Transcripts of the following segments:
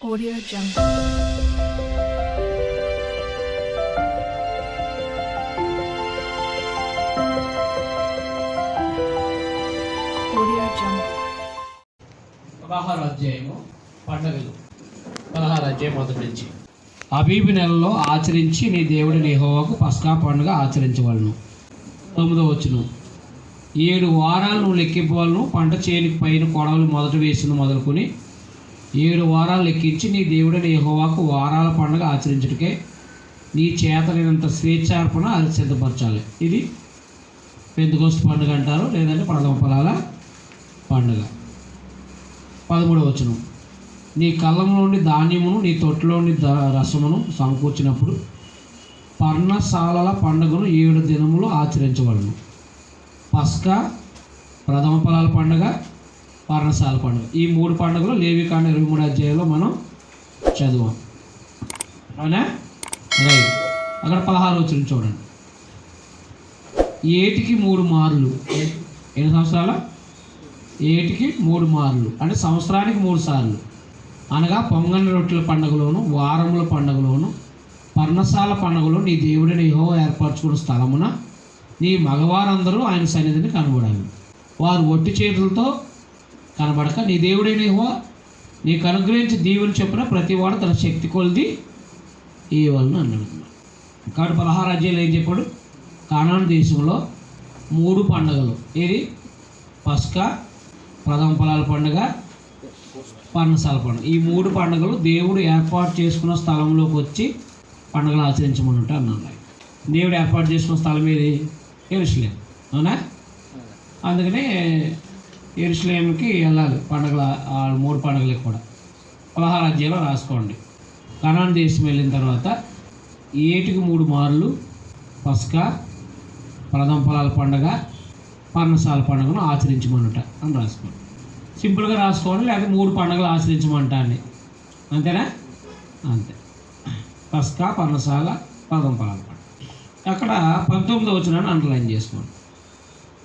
Audio Jungle. Audio Jungle. 16వ అధ్యాయము పండుగలు 16వ అధ్యాయం మొదటి నుంచి. అబీబు నెలలో ఆచరించి నీ దేవుడి యెహోవాకు పస్కా పండుగ ఆచరించవలను. 9వ వచనం. 7 వారాలు నువ్వు లెక్కింపవలను. పంట చేనికి పైన కొడవలు మొదట వేసింది మొదలుకొని 7 వారాలు లెక్కించి నీ దేవుడైన యెహోవాకు వారాల పండుగ ఆచరించుటకే నీ చేతనైనంత స్వేచ్ఛార్పణ అది సిద్ధపరచాలి. ఇది పెంతెకొస్తు పండుగ అంటారు, లేదంటే ప్రథమ ఫలాల పండుగ. 13వ వచనం. నీ కళ్ళంలోని ధాన్యమును నీ తొట్టులోని రసమును సమకూర్చినప్పుడు పర్ణశాలల పండుగను 7 దినములు ఆచరించవలను. పస్కా, ప్రథమ ఫలాల పండుగ, పర్ణశాల పండుగ, ఈ 3 పండుగలు లేవికాండ 23వ అధ్యాయంలో మనం చదివాం. అవునా? రైట్. అక్కడ 16వ వచనం చూడండి. ఏటికి 3 మార్లు. ఎన్ని సంవత్సరాల? ఏటికి 3 మార్లు అంటే సంవత్సరానికి 3 సార్లు. అనగా పొంగని రొట్టెల పండుగలోను, వారముల పండుగలోను, పర్ణశాల పండుగలో నీ దేవుడిని యెహోవా ఏర్పరచుకున్న స్థలమున నీ మగవారందరూ ఆయన సన్నిధిని కనబడాలి. వారు ఒట్టి చేతులతో కనబడక నీ దేవుడైన యెహోవా నీకు అనుగ్రహించి దీవుని చెప్పిన ప్రతివాడు తన శక్తి కొలిది ఇవ్వాలని అన్నాడు. కాబట్టి 16వ అధ్యాయంలో ఏం చెప్పాడు? కానాను దేశంలో 3 పండుగలు. ఏది? పస్కా, ప్రథమ ఫలాల పండుగ, పర్ణశాల పండుగ. ఈ 3 పండుగలు దేవుడు ఏర్పాటు చేసుకున్న స్థలంలోకి వచ్చి పండుగలు ఆచరించమన్నట్టు అన్నాడు. దేవుడు ఏర్పాటు చేసుకున్న స్థలం ఏది? యెరూషలేం. అవునా? అందుకనే యెరూషలేంకి వెళ్ళాలి పండుగల 3 పండుగలకు కూడా. 16వ అధ్యాయంలో రాసుకోండి. కనాను దేశం వెళ్ళిన తర్వాత ఏటికి 3 మార్లు పస్కా, ప్రథమ ఫలాల పండుగ, పర్ణశాల పండుగను ఆచరించమన్నట అని రాసుకోండి. సింపుల్గా రాసుకోండి, లేకపోతే 3 పండుగలు ఆచరించమంట అండి. అంతేనా? అంతే. పస్కా, పర్ణశాల, ప్రథమ ఫలాల పండుగ. అక్కడ 19వ వచనాన్ని అండర్లైన్ చేసుకోండి.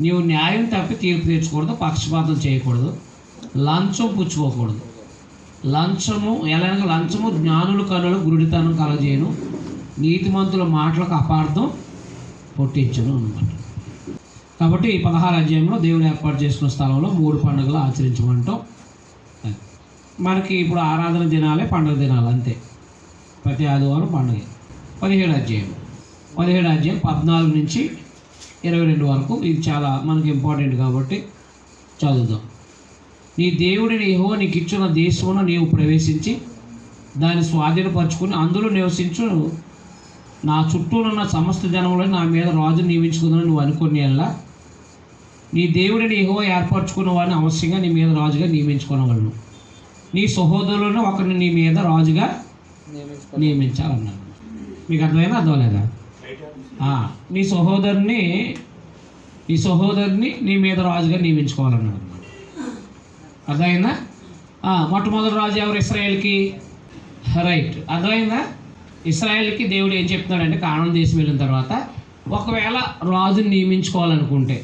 నీవు న్యాయం తప్పి తీర్పు తెచ్చుకూడదు, పక్షపాతం చేయకూడదు, లంచం పుచ్చుకోకూడదు. లంచము ఎలాగ? లంచము జ్ఞానుల కనులు గురుడితనం కలజేయను, నీతిమంతుల మాటలకు అపార్థం పుట్టించును అన్నమాట. కాబట్టి 16వ అధ్యాయంలో దేవుడు ఏర్పాటు చేసుకున్న స్థలంలో 3 పండుగలు ఆచరించమంటాం. మనకి ఇప్పుడు ఆరాధన దినాలే పండుగ దినాలు, అంతే. ప్రతి ఆదివారం పండుగ. 17వ అధ్యాయం 14 నుంచి 22 వరకు. ఇది చాలా మనకి ఇంపార్టెంట్ కాబట్టి చదువుదాం. నీ దేవుడిని యెహోవా నీకు ఇచ్చిన దేశమును నీవు ప్రవేశించి దాన్ని స్వాధీనపరచుకుని అందులో నివసించు. నా చుట్టూనున్న సమస్త జనములను నా మీద రాజు నియమించుకుందని నువ్వు అనుకునేలా నీ దేవుడిని యెహోవా ఏర్పరచుకున్న వాడిని అవశ్యంగా నీ మీద రాజుగా నియమించుకోనగలను. నీ సహోదరులను ఒకరిని నీ మీద రాజుగా నియమించాలన్నాడు. మీకు అర్థమైనా అర్థమలేదా? నీ సహోదరుని నీ మీద రాజుగా నియమించుకోవాలన్నాడు. అర్థమైందా? మొట్టమొదటి రాజు ఎవరు? ఇశ్రాయేల్కి. రైట్. అర్థమైందా? ఇశ్రాయేల్కి దేవుడు ఏం చెప్తున్నాడంటే, కానాను దేశం వెళ్ళిన తర్వాత ఒకవేళ రాజుని నియమించుకోవాలనుకుంటే,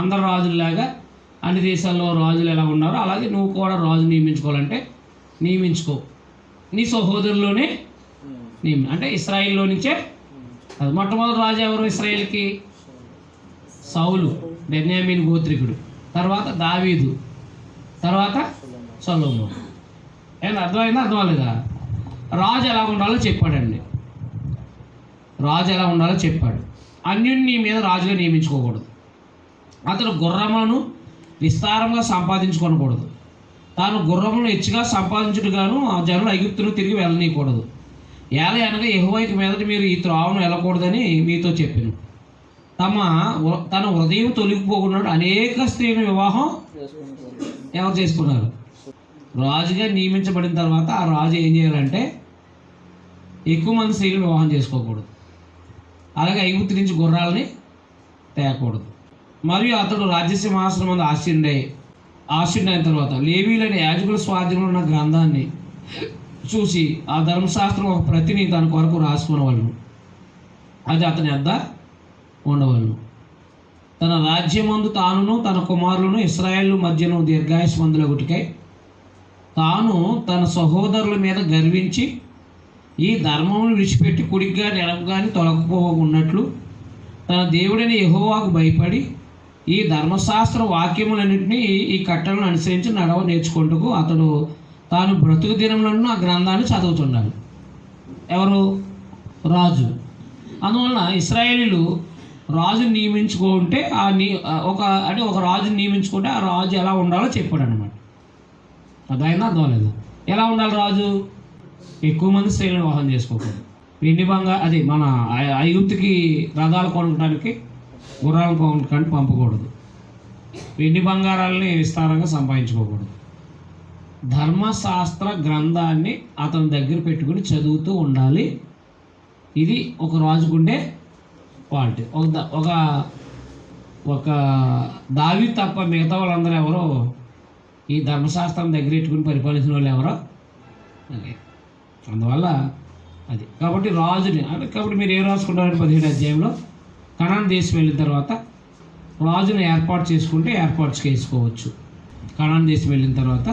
అందరు రాజుల్లాగా అన్ని దేశాల్లో రాజులు ఎలా ఉన్నారో అలాగే నువ్వు కూడా రాజు నియమించుకోవాలంటే నియమించుకో. నీ సహోదరులోనే అంటే ఇశ్రాయేల్లో నుంచే. అది మొట్టమొదటి రాజు ఎవరు ఇశ్రాయేల్కి? సౌలు, బెన్యామీను గోత్రికుడు. తర్వాత దావీదు, తర్వాత సొలొమోను. ఏమన్నా అర్థమైందా? అర్థమలేదా? రాజు ఎలా ఉండాలో చెప్పాడండి. రాజు ఎలా ఉండాలో చెప్పాడు. అన్యుని నీ మీద రాజుగా నియమించుకోకూడదు. అతను గుర్రములను విస్తారంగా సంపాదించుకోకూడదు. తాను గుర్రములను హెచ్చుగా సంపాదించుడుగాను ఆ జనులు ఐగుప్తును తిరిగి వెళ్ళనీయకూడదు. అనగా యెహోవాకి మీదట మీరు ఈ త్రోవను వెళ్ళకూడదని మీతో చెప్పాను. తన హృదయం తొలగిపోకుండా అనేక స్త్రీలను వివాహం ఎవరు చేసుకున్నారు? రాజుగా నియమించబడిన తర్వాత ఆ రాజు ఏం చేయాలంటే ఎక్కువ మంది స్త్రీలను వివాహం చేసుకోకూడదు. అలాగే ఐగుప్తు నుంచి గుర్రాలని తేకూడదు. మరియు అతడు రాజ్యసింహాసనం మంది ఆశీనుడైన తర్వాత లేవీలైన యాజకుల స్వాధీనంలో ఉన్న గ్రంథాన్ని చూసి ఆ ధర్మశాస్త్రం ఒక ప్రతిని తన కొరకు రాసుకునేవాళ్ళను. అది అతని వద్ద ఉండవలను. తన రాజ్యమందు తానును తన కుమారులను ఇశ్రాయేలు మధ్యను దీర్ఘాయుష్మంతుల గుటికై తాను తన సహోదరుల మీద గర్వించి ఈ ధర్మమును విడిచిపెట్టి కుడికి కానీ ఎడమ కానీ తొలగిపోకున్నట్లు తన దేవుడైన యెహోవాకు భయపడి ఈ ధర్మశాస్త్ర వాక్యములన్నింటినీ ఈ కట్టలను అనుసరించి నడవ నేర్చుకుంటూ అతడు తాను బ్రతుకు దినములను ఆ గ్రంథాన్ని చదువుతున్నాడు. ఎవరు? రాజు. అందువలన ఇశ్రాయేలీలు రాజుని నియమించుకుంటే ఒక రాజుని నియమించుకుంటే ఆ రాజు ఎలా ఉండాలో చెప్పాడు అనమాట. అదైనా అర్థం లేదు. ఎలా ఉండాలి రాజు? ఎక్కువ మంది స్త్రీలను వివాహం చేసుకోకూడదు. వెండి అది మన ఐగుప్తుకి రథాలు కొనుక్కోవడానికి గుర్రాలు కొనుక్కోవడానికి పంపకూడదు. వెండి బంగారాలని విస్తారంగా సంపాదించుకోకూడదు. ధర్మశాస్త్ర గ్రంథాన్ని అతని దగ్గర పెట్టుకుని చదువుతూ ఉండాలి. ఇది ఒక రాజుకుండే క్వాలిటీ. ఒక దావీదు తప్ప మిగతా వాళ్ళందరూ ఎవరో ఈ ధర్మశాస్త్రం దగ్గర పెట్టుకుని పరిపాలించిన వాళ్ళు ఎవరో అదే. అందువల్ల అది కాబట్టి రాజుని కాబట్టి మీరు ఏం రాసుకుంటారంటే 17వ అధ్యాయంలో కనాన్ దేశం వెళ్ళిన తర్వాత రాజుని ఏర్పాటు చేసుకుంటే ఏర్పాటు చేసుకోవచ్చు. కనాన్ దేశం వెళ్ళిన తర్వాత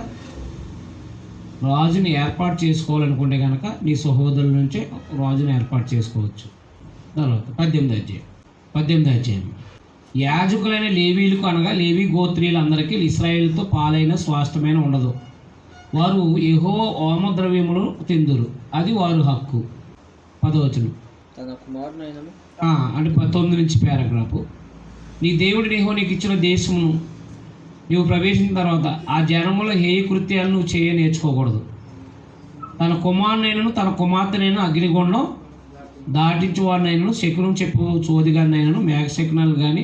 రాజుని ఏర్పాటు చేసుకోవాలనుకుంటే కనుక నీ సహోదరుల నుంచే రాజుని ఏర్పాటు చేసుకోవచ్చు. తర్వాత 18వ అధ్యాయం యాజకులైన లేవీలకు అనగా లేవీ గోత్రీయులందరికీ ఇశ్రాయేలుతో పాలైన స్వాస్థ్యమైన ఉండదు. వారు యెహోవా హోమ ద్రవ్యములు తిందురు, అది వారు హక్కు. 10వ వచనం అంటే 19 నుంచి పారాగ్రాఫ్. నీ దేవుడు యెహోవా నీకు ఇచ్చిన దేశమును నీవు ప్రవేశించిన తర్వాత ఆ జనముల హేయ కృత్యాలు నువ్వు చేయ నేర్చుకోకూడదు. తన కుమారునైనను తన కుమార్తెనైనా అగ్నిగుండం దాటించువాడినైనను శకునం చెప్పు చోదిగానైనను మేఘశకునాలు కానీ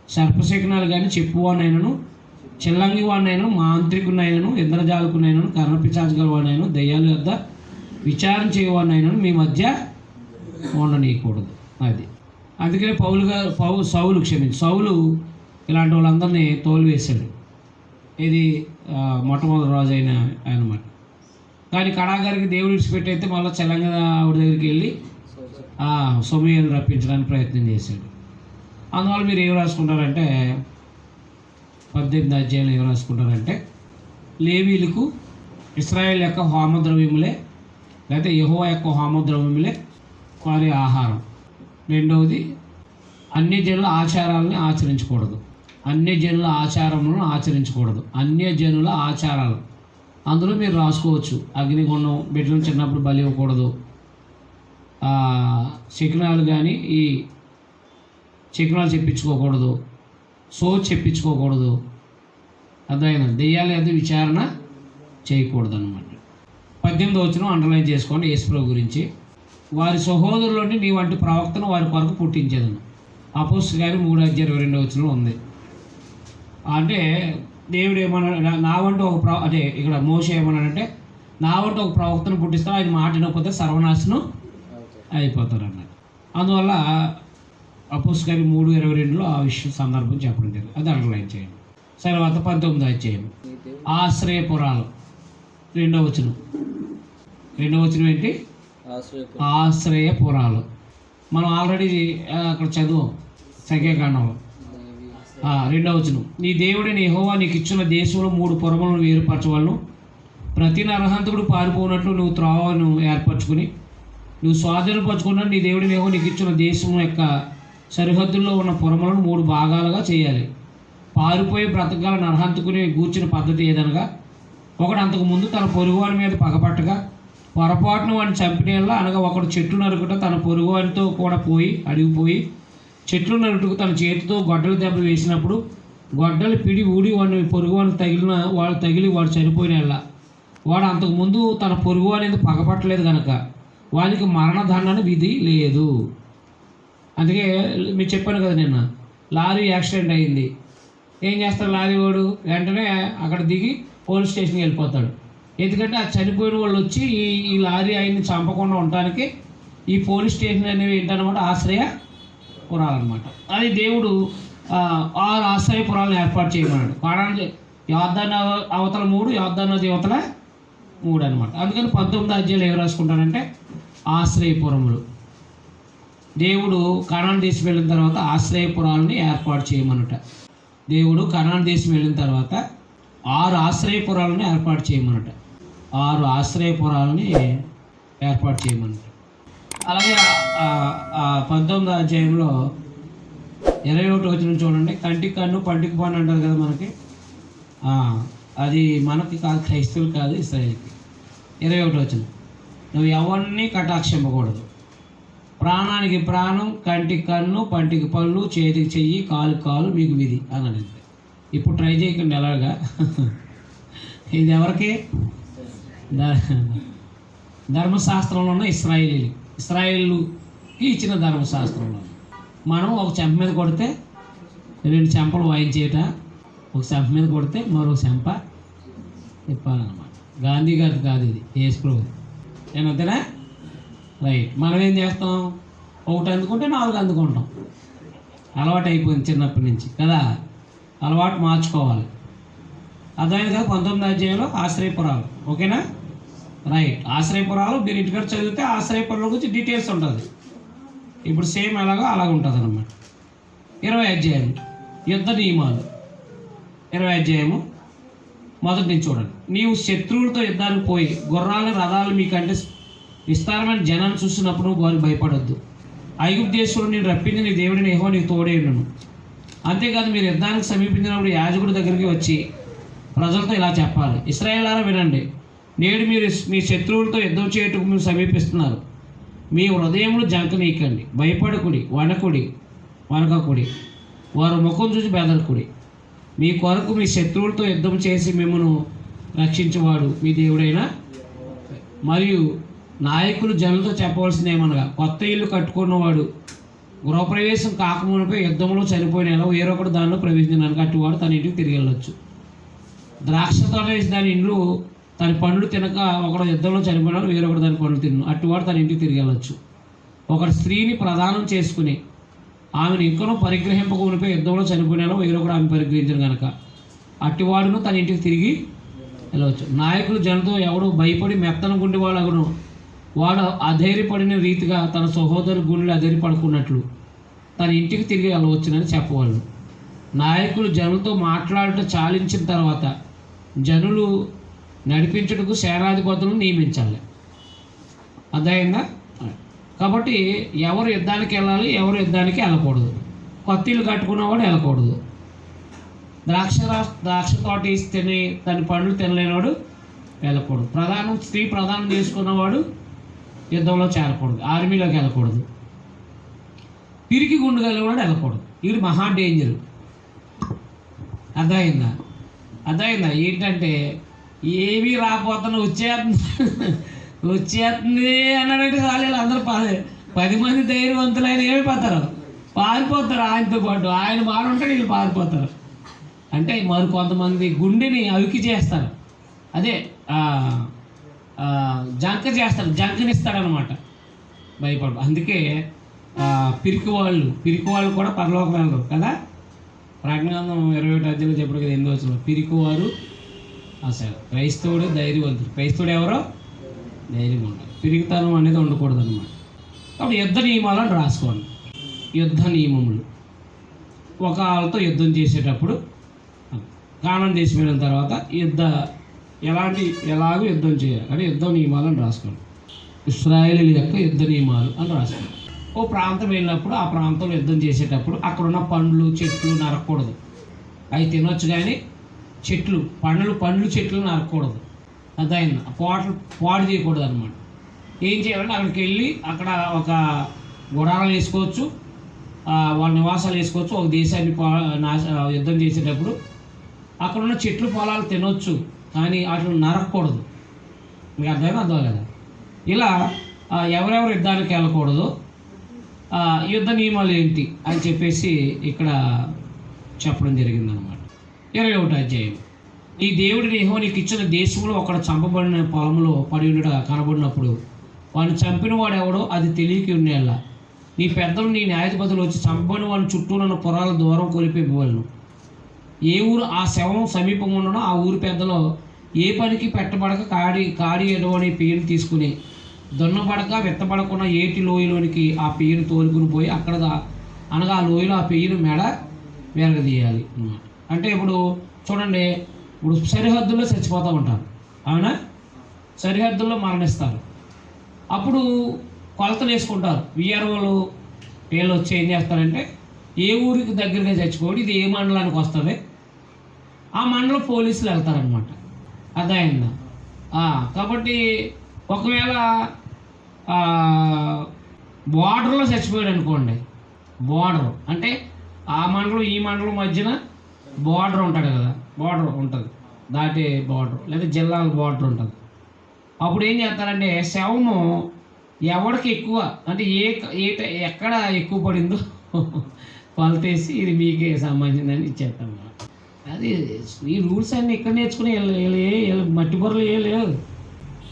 సర్పశకునాలు కానీ చెప్పువాడినైనను చిల్లంగి వాడినైనా మాంత్రికునైనను ఇంద్రజాలకునైనను కర్ణపిశాచగల వాడినైనా దయ్యాల వద్ద విచారం చేయవాడినైనను మీ మధ్య ఉండనీయకూడదు. అది అందుకనే సౌలు ఇలాంటి వాళ్ళందరినీ తోలివేశాడు. ఇది మొట్టమొదటి రాజు అయిన అనమాట. కానీ కడాగారికి దేవుడు విడిచిపెట్టి అయితే మళ్ళీ చెల్లంగా ఆవిడ దగ్గరికి వెళ్ళి సొమయను రప్పించడానికి ప్రయత్నం చేశాడు. అందువల్ల మీరు ఏం రాసుకుంటారంటే 18వ అధ్యాయంలో ఏం రాసుకుంటారంటే లేవీలకు ఇశ్రాయేల్ యొక్క హోమద్రవ్యములే లేకపోతే యెహోవా యొక్క హోమద్రవ్యములే వారి ఆహారం. రెండవది అన్యజనుల ఆచారాలని ఆచరించకూడదు. అన్యజనుల ఆచారములను ఆచరించకూడదు. అన్యజనుల ఆచారాలు అందులో మీరు రాసుకోవచ్చు. అగ్నిగుండం బిడ్డలను చిన్నప్పుడు బలి ఇవ్వకూడదు. శకునాలు కానీ ఈ శకునాలు చెప్పించుకోకూడదు. చెప్పించుకోకూడదు. అదైనా దెయ్యాలు అది విచారణ చేయకూడదు అనమాట. 18వ వచనం అండర్లైన్ చేసుకోండి. యేసుప్రభు గురించి వారి సహోదరులోని నీ వంటి ప్రవక్తను వారి కొరకు పుట్టించేదను. అపోస్తలుల కార్యం 3:22 వచనంలో ఉంది. అంటే దేవుడు ఏమన్నాడు? నా వంటి అంటే ఇక్కడ మోషే ఏమన్నాడంటే నా వంటి ఒక ప్రవక్తను పుట్టిస్తాడు, ఆయన మాట వినకపోతే సర్వనాశనం అయిపోతారు అన్నాడు. అందువల్ల అపోస్తలుల కార్యం 3:22లో ఆ విషయం సందర్భం చెప్పడం జరిగింది. అది అండర్లైన్ చేయండి. తర్వాత 19వ అధ్యాయం ఆశ్రయపురాలు 2వ వచనం. 2వ వచనం ఏంటి? ఆశ్రయపురాలు. మనం ఆల్రెడీ అక్కడ చదువు సంఖ్యాకాండంలో 2వ వచనం. నీ దేవుడైన యెహోవా నీకు ఇచ్చిన దేశంలో 3 పురములను వేరుపరచవలను. ప్రతి నరహంతకుడు పారిపోయినట్లు నువ్వు త్రోవను ఏర్పరచుకుని నువ్వు స్వాధీనపరచుకున్న నీ దేవుడైన యెహోవా నీకు ఇచ్చిన దేశం యొక్క సరిహద్దుల్లో ఉన్న పురములను 3 భాగాలుగా చేయాలి. పారిపోయి బ్రతకాల నరహంతకుని గూర్చిన పద్ధతి ఏదనగా ఒకడు అంతకు ముందు తన పొరుగువాని మీద పగపట్టగా పొరపాటును వాడిని చంపినేలా అనగా ఒకడు చెట్టు నరుకుట తన పొరుగువానితో కూడా అడిగిపోయి చెట్లు నరుకుటకు తన చేతితో గొడ్డల దెబ్బ వేసినప్పుడు గొడ్డలు పిడి ఊడి వాడిని పొరుగువానికి తగిలి వాడు చనిపోయినలా వాడు అంతకుముందు తన పొరుగు అనేది పగపట్టలేదు కనుక వానికి మరణదండన విధి లేదు. అందుకే మీరు చెప్పాను కదా నిన్న, లారీ యాక్సిడెంట్ అయింది. ఏం చేస్తాడు లారీ వాడు? వెంటనే అక్కడ దిగి పోలీస్ స్టేషన్కి వెళ్ళిపోతాడు. ఎందుకంటే ఆ చనిపోయిన వాళ్ళు వచ్చి ఈ లారీ ఆయన్ని చంపకుండా ఉండటానికి ఈ పోలీస్ స్టేషన్ అనేవి ఏంటన్నమాట ఆశ్రయపురాలన్నమాట. అది దేవుడు 6 ఆశ్రయపురాలను ఏర్పాటు చేయమన్నాడు. కారణం యోర్దాను అవతల 3, యోర్దాను నది అవతల 3 అనమాట. అందుకని 19వ అధ్యాయంలో ఏం రాసుకుంటానంటే ఆశ్రయపురములు. దేవుడు కనాన్ దేశం వెళ్ళిన తర్వాత ఆశ్రయపురాలని ఏర్పాటు చేయమన్నట. దేవుడు కనాన్ దేశం వెళ్ళిన తర్వాత 6 ఆశ్రయపురాలను ఏర్పాటు చేయమన్నట. 6 ఆశ్రయపురాలని ఏర్పాటు చేయమన్నారు. అలాగే 19వ అధ్యాయంలో 21 వచనం చూడండి. కంటికి కన్ను పంటికి పన్ను అంటారు కదా మనకి. అది మనకి కాదు, క్రైస్తవులు కాదు, ఇశ్రాయేలుకి. 21 వచనం, నువ్వు ఎవరిని కటాక్షింపకూడదు. ప్రాణానికి ప్రాణం, కంటికి కన్ను, పంటికి పళ్ళు, చేతికి చెయ్యి, కాలు మీకు విధి అని. ఇప్పుడు ట్రై చేయకండి ఎలాగా. ఇది ఎవరికి? ధర్మశాస్త్రంలో ఉన్న ఇశ్రాయేలుకి ఇచ్చిన ధర్మశాస్త్రంలో. మనం ఒక చెంప మీద కొడితే 2 చెంపలు వాయించేట, ఒక చెంప మీద కొడితే మరొక చెంప తిప్పాలన్నమాట. గాంధీ గారికి కాదు ఇది, యేసు ప్రభు. ఏమంతేనా? రైట్. మనం ఏం చేస్తాం? ఒకటి అందుకుంటే 4 అందుకుంటాం. అలవాటు అయిపోయింది చిన్నప్పటి నుంచి కదా. అలవాటు మార్చుకోవాలి. అర్థమైంది కదా. 19వ అధ్యాయంలో ఆశ్రయపురాలు. ఓకేనా? రైట్. ఆశ్రయపురాలు మీరు ఇంటికాడ చదివితే ఆశ్రయపురాల గురించి డీటెయిల్స్ ఉంటుంది. ఇప్పుడు సేమ్ అలాగా ఉంటుంది అన్నమాట. 20వ అధ్యాయం యుద్ధ నియమాలు. 20వ అధ్యాయము మొదటి నుంచి చూడండి. నీవు శత్రువులతో యుద్ధానికి పోయి గుర్రాలు రథాలు మీకంటే విస్తారమైన జనాన్ని చూసినప్పుడు వారు భయపడొద్దు. ఐగుప్తు దేశంలో నేను రప్పించి నీ దేవుడిని యెహోవా నీకు తోడే ఉన్నాను. అంతేకాదు, మీరు యుద్ధానికి సమీపించినప్పుడు యాజకుడి దగ్గరికి వచ్చి ప్రజలతో ఇలా చెప్పాలి, ఇశ్రాయేలులారా వినండి, నేడు మీరు మీ శత్రువులతో యుద్ధం చేయటకు మీరు సమీపిస్తున్నారు. మీ హృదయములు జంకనీయకండి, భయపడకుడి, వనకకుడి, వారు ముఖం చూసి బెదరకుడి. మీ కొరకు మీ శత్రువులతో యుద్ధం చేసి మిమ్మల్ని రక్షించేవాడు మీ దేవుడైన. మరియు నాయకులు జనులతో చెప్పవలసింది ఏమనగా, కొత్త ఇల్లు కట్టుకున్నవాడు గృహప్రవేశం కాకమునిపై యుద్ధంలో చనిపోయిన ఎలా వేరొకడు దానిలో ప్రవేశించడానికి అట్టువాడు తన ఇంటికి తిరిగి వెళ్ళొచ్చు. ద్రాక్ష తోట వేసి దాని ఇండ్లు తన పండ్లు తినక ఒకడు యుద్ధంలో చనిపోయినాడు, వేరొకడు దాని పండ్లు తిన్ను అట్టువాడు తన ఇంటికి తిరిగి వెళ్ళొచ్చు. ఒకడు స్త్రీని ప్రదానం చేసుకుని ఆమెను ఇంకనూ పరిగ్రహింపకమునిపై యుద్ధంలో చనిపోయినా వేరొకడు ఆమె పరిగ్రహించను కనుక అట్టివాడును తన ఇంటికి తిరిగి వెళ్ళవచ్చు. నాయకులు జనంతో ఎవడు భయపడి మెత్తన గుండె వాళ్ళను వాడు అధైర్యపడిన రీతిగా తన సహోదరు గుండెలు అధైర్యపడుకున్నట్లు తన ఇంటికి తిరిగి వెళ్ళవచ్చునని చెప్పవాళ్ళు. నాయకులు జనులతో మాట్లాడటం చాలించిన తర్వాత జనులు నడిపించుటకు సేనాధిపతులను నియమించాలి. అర్థమైందా? కాబట్టి ఎవరు యుద్ధానికి వెళ్ళాలి, ఎవరు యుద్ధానికి వెళ్ళకూడదు. కొత్త ఇల్లు కట్టుకున్నవాడు వెళ్ళకూడదు. ద్రాక్ష తోట ఇస్తేనే తన పండ్లు తినలేనివాడు వెళ్ళకూడదు. స్త్రీ ప్రదానం చేసుకున్నవాడు యుద్ధంలో చేరకూడదు, ఆర్మీలోకి వెళ్ళకూడదు. పిరికి గుండు కలిగినవాడు వెళ్ళకూడదు. వీడు మహా డేంజరు. అర్థమైందా? ఏంటంటే ఏమీ రాకపోతున్నా వచ్చేస్తుంది అన్నాడంటే చాలు అందరూ 10 మంది ధైర్యవంతులు ఆయన ఏమైపోతారు, పారిపోతారు. ఆయనతో పాటు ఆయన మారుంటే వీళ్ళు పారిపోతారు. అంటే మరి కొంతమంది గుండెని అవికి చేస్తారు, అదే జంకనిస్తాడనమాట, భయపడు. అందుకే పిరికి వాళ్ళు కూడా పరలోకం వెళ్ళరు కదా. ప్రజ్ఞానం 21 అధ్యాయంలో చెప్పడు కదా, 8వ వచనంలో పిరికివారు అసలు క్రైస్తవుడు ధైర్యవంతుడు. క్రైస్తవుడు ఎవరో ధైర్యం ఉండాలి, పిరికితనం అనేది ఉండకూడదు అనమాట. కాబట్టి యుద్ధ నియమాలను రాసుకోండి. యుద్ధ నియమములు ఒకళ్ళతో యుద్ధం చేసేటప్పుడు కానాను దేశం వెళ్ళిన తర్వాత ఎలాగో యుద్ధం చేయాలి అని యుద్ధ నియమాలను రాసుకోండి. ఇశ్రాయేలీయుల యొక్క యుద్ధ నియమాలు అని రాసుకోండి. ఓ ప్రాంతం వెళ్ళినప్పుడు ఆ ప్రాంతంలో యుద్ధం చేసేటప్పుడు అక్కడున్న పండ్లు చెట్లు నరకూడదు. అవి తినొచ్చు కానీ పండ్లు చెట్లు నరకూడదు. అదైనా పాడు చేయకూడదు అనమాట. ఏం చేయాలంటే అక్కడికి వెళ్ళి అక్కడ ఒక గుడారాలు వేసుకోవచ్చు, వాళ్ళ నివాసాలు వేసుకోవచ్చు. ఒక దేశాన్ని యుద్ధం చేసేటప్పుడు అక్కడున్న చెట్లు పొలాలు తినొచ్చు కానీ వాటిని నరకకూడదు. మీకు అర్థం కదా. ఇలా ఎవరెవరు యుద్ధానికి వెళ్ళకూడదు, యుద్ధ నియమాలు ఏంటి అని చెప్పేసి ఇక్కడ చెప్పడం జరిగిందనమాట. 21వ అధ్యాయం. ఈ దేవుడిని యెహోవా నీకు ఇచ్చిన దేశంలో ఒకడు చంపబడిన పొలంలో పడి ఉండట కనబడినప్పుడు వాడిని చంపిన వాడు ఎవడో అది తెలియక ఉండేలా నీ పెద్దలు నీ న్యాయాధిపతులు వచ్చి చంపబడిన వాడిని చుట్టూ ఉన్న పురాల దూరం కొలిపేవాళ్ళు. ఏ ఊరు ఆ శవం సమీపంగా ఉండనో ఆ ఊరి పెద్దలో ఏ పనికి పెట్టబడక కాడి ఎడవని పేరు తీసుకుని దున్నబడక విత్తబడకుండా ఏటి లోయలోనికి ఆ పేరు తోలుకుని పోయి అక్కడ అనగా ఆ లోయలో ఆ పేరు మెడ వెరగదీయాలి అన్నమాట. అంటే ఇప్పుడు చూడండి, ఇప్పుడు సరిహద్దుల్లో చచ్చిపోతూ ఉంటారు, అవునా? సరిహద్దుల్లో మరణిస్తారు. అప్పుడు కొలతలు వేసుకుంటారు. విఆర్ఓలు వీళ్ళు వచ్చి ఏం చేస్తారంటే ఏ ఊరికి దగ్గరగా చచ్చిపోయి ఇది ఏ మండలానికి వస్తుంది, ఆ మండలం పోలీసులు వెళ్తారనమాట. అర్థమైందా? కాబట్టి ఒకవేళ బార్డర్లో చచ్చిపోయాడు అనుకోండి, బార్డర్ అంటే ఆ మండలం ఈ మండలం మధ్యన బార్డర్ ఉంటాడు కదా, బార్డర్ ఉంటుంది, దాటి బార్డర్ లేదా జిల్లాల బార్డర్ ఉంటుంది. అప్పుడు ఏం చేస్తారంటే శవము ఎవరికి ఎక్కువ అంటే ఎక్కడ ఎక్కువ పడిందో కొలతేసి ఇది మీకే సంబంధించిందని ఇచ్చేస్తాం. అది ఈ రూల్స్ అన్నీ ఇక్కడ నేర్చుకుని మట్టి బుర్రలు ఏ లేవు.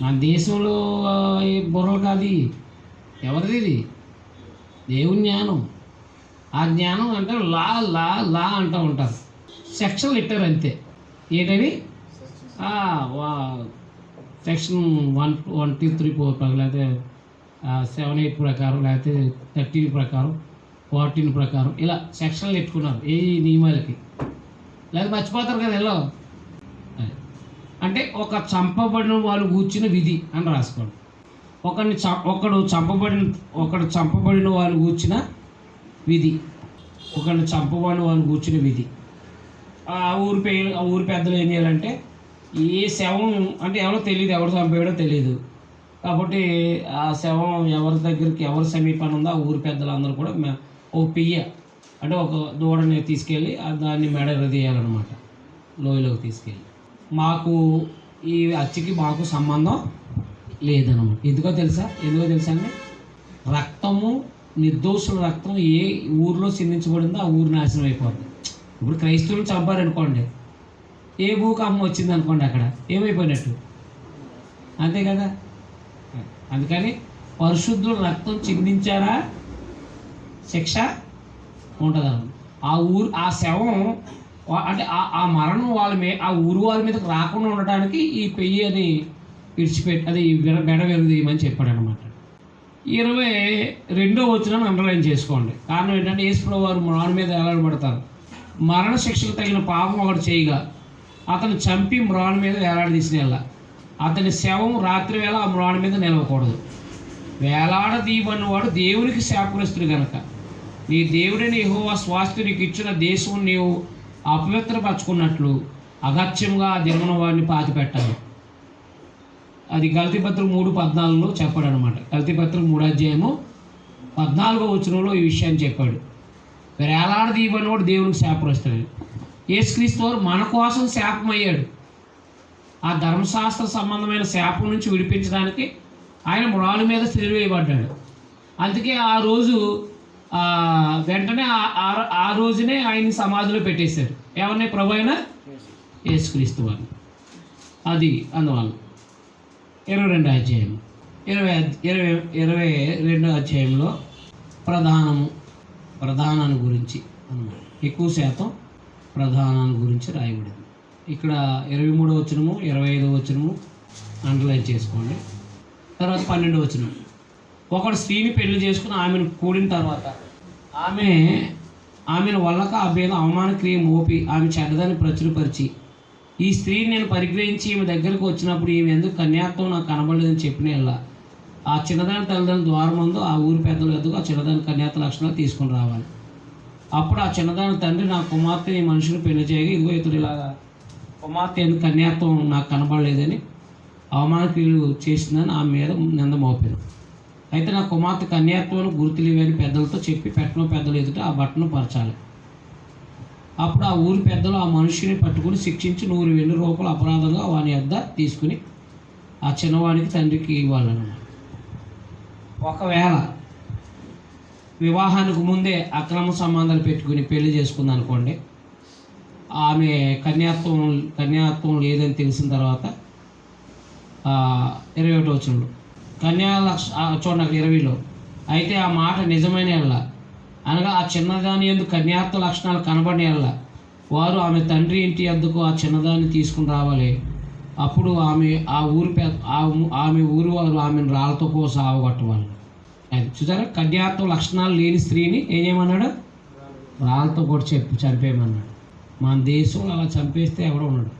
మన దేశంలో బుర్రలు కాదు, ఎవరిది ఇది? దేవుని జ్ఞానం. ఆ జ్ఞానం అంటే లా లా లా అంటూ ఉంటారు. సెక్షన్లు ఇట్టారు అంతే. ఏంటవి? సెక్షన్ 123 లేకపోతే 7-8 ప్రకారం, లేకపోతే 13 ప్రకారం, 14 ప్రకారం ఇలా సెక్షన్లు పెట్టుకున్నారు ఏ నియమాలకి. లేదా మర్చిపోతారు కదా ఎలా అంటే ఒక చంపబడిన వాళ్ళు కూర్చున్న విధి అని రాసుకోండి. ఒకడు చంపబడిన వాళ్ళు కూర్చున్న విధి, ఒకరిని చంపబడిన వాళ్ళు కూర్చున్న విధి. ఆ ఊరి పెద్దలు ఏం చేయాలంటే ఏ శవం అంటే ఎవరో తెలియదు, ఎవరు చంపేయడో తెలియదు. కాబట్టి ఆ శవం ఎవరి దగ్గరికి ఎవరి సమీపాన్ని ఉందో ఆ ఊరి పెద్దలందరూ కూడా ఓ పెయ్య అంటే ఒక దూడని తీసుకెళ్ళి దాన్ని మెడదీయాలన్నమాట, లోయలోకి తీసుకెళ్ళి. మాకు ఈ హత్యకి మాకు సంబంధం లేదన్నమాట. ఎందుకో తెలుసా అండి? రక్తము, నిర్దోషుల రక్తం ఏ ఊరిలో చిందించబడిందో ఆ ఊరు నాశనం అయిపోతుంది. ఇప్పుడు క్రైస్తవులు చంపారనుకోండి, ఏ భూకంపం వచ్చింది అనుకోండి, అక్కడ ఏమైపోయినట్టు, అంతే కదా. అందుకని పరిశుద్ధులు రక్తం చిందించారా శిక్ష ఉంటుందన్నమాట. ఆ శవం అంటే ఆ మరణం ఆ ఊరు వాళ్ళ మీదకి రాకుండా ఉండటానికి ఈ పెయ్యి అని విడిచిపెట్టి అది బెడ వెలుదీయమని చెప్పాడు అనమాట. 22వ వచనాన్ని అండర్లైన్ చేసుకోండి. కారణం ఏంటంటే యేసుప్రభువు వారు మ్రాను మీద వేలాడబడతారు. మరణ శిక్షకు తగిన పాపం ఒకటి చేయగా అతను చంపి మ్రాను మీద వేలాడదీసిన అతని శవం రాత్రి వేళ ఆ మ్రాను మీద నిలవకూడదు. వేలాడదీయబడిన వాడు దేవునికి శాపగ్రస్తుడు గనక నీ దేవుడిని యెహోవా స్వాస్థ్యం నీకు ఇచ్చిన దేశం నీవు అపవిత్రపరచుకున్నట్లు అగత్యంగా ఆ దినమున వాడిని పాతిపెట్టాలి. అది గలతీపత్రిక 3:14 చెప్పాడు అనమాట. గలతీపత్రిక 3:14వ వచనంలో ఈ విషయాన్ని చెప్పాడు. వేలాడదీయబడిన వాడు దేవునికి శాపగ్రస్తుడు. యేసుక్రీస్తు వారు మన కోసం శాపం అయ్యాడు. ఆ ధర్మశాస్త్ర సంబంధమైన శాపం నుంచి విడిపించడానికి ఆయన మ్రాను మీద సిలువేయబడ్డాడు. అందుకే ఆ రోజు వెంటనే ఆ రోజునే ఆయన్ని సమాధిలో పెట్టేశారు. ఎవరిని? ప్రభు అయిన యేసుక్రీస్తు వారిని. అది అందువల్ల 22వ అధ్యాయం 22వ అధ్యాయంలో ప్రధానాన్ని గురించి అన్నమాట. ఎక్కువ శాతం ప్రధానాన్ని గురించి రాయబడింది. ఇక్కడ 23వ వచనము 25వ వచనము అండర్లైన్ చేసుకోండి. తర్వాత 12వ వచనం. ఒకడు స్త్రీని పెళ్లి చేసుకుని ఆమెను కూడిన తర్వాత ఆమెను వల్లక ఆ మీద అవమాన క్రియ మోపి ఆమె చెడ్డదాన్ని ప్రచురపరిచి ఈ స్త్రీని నేను పరిగ్రహించి ఈమె దగ్గరకు వచ్చినప్పుడు ఈమె ఎందుకు కన్యాత్వం నాకు కనబడలేదని చెప్పిన ఆ చిన్నదాని తల్లిదండ్రుల ద్వారం ముందు ఆ ఊరి పెద్దలు ఎదుగు ఆ చిన్నదాని కన్యాత్వ లక్షణాలు తీసుకుని రావాలి. అప్పుడు ఆ చిన్నదాని తండ్రి నా కుమార్తె ఈ మనుషులు పెళ్లి చేయగా ఇదిగో ఇతడు ఇలాగా కుమార్తె ఎందుకు కన్యాత్వం నాకు కనబడలేదని అవమాన క్రియలు చేసిందని ఆమె మీద నింద మోపారు. అయితే నా కుమార్తె కన్యాత్వం గుర్తులేవని పెద్దలతో చెప్పి పెద్దలు ఎదుట ఆ బట్టను పరచాలి. అప్పుడు ఆ ఊరి పెద్దలు ఆ మనుషుని పట్టుకుని శిక్షించి 100,000 రూపాయలు అపరాధంగా వాని వద్ద తీసుకుని ఆ చిన్నవాడికి తండ్రికి ఇవ్వాలన్నమాట. ఒకవేళ వివాహానికి ముందే అక్రమ సంబంధాలు పెట్టుకుని పెళ్లి చేసుకుంది అనుకోండి, ఆమె కన్యాత్వం లేదని తెలిసిన తర్వాత 21వ వచనంలో చూడండి అక్కడ 20లో అయితే ఆ మాట నిజమైన అనగా ఆ చిన్నదాని ఎందుకు కన్యాత్వ లక్షణాలు కనబడిన వారు ఆమె తండ్రి ఇంటి వద్దకు ఆ చిన్నదాన్ని తీసుకుని రావాలి. అప్పుడు ఆమె ఊరి వారు ఆమెను రాళ్ళతో కోసి ఆవగొట్టవాలి. అది చూసారా, కన్యాత్వ లక్షణాలు లేని స్త్రీని ఏం చేయమన్నాడు? రాళ్ళతో కూడా చంపేయమన్నాడు. మన దేశంలో అలా చంపేస్తే ఎవడో ఉన్నాడు.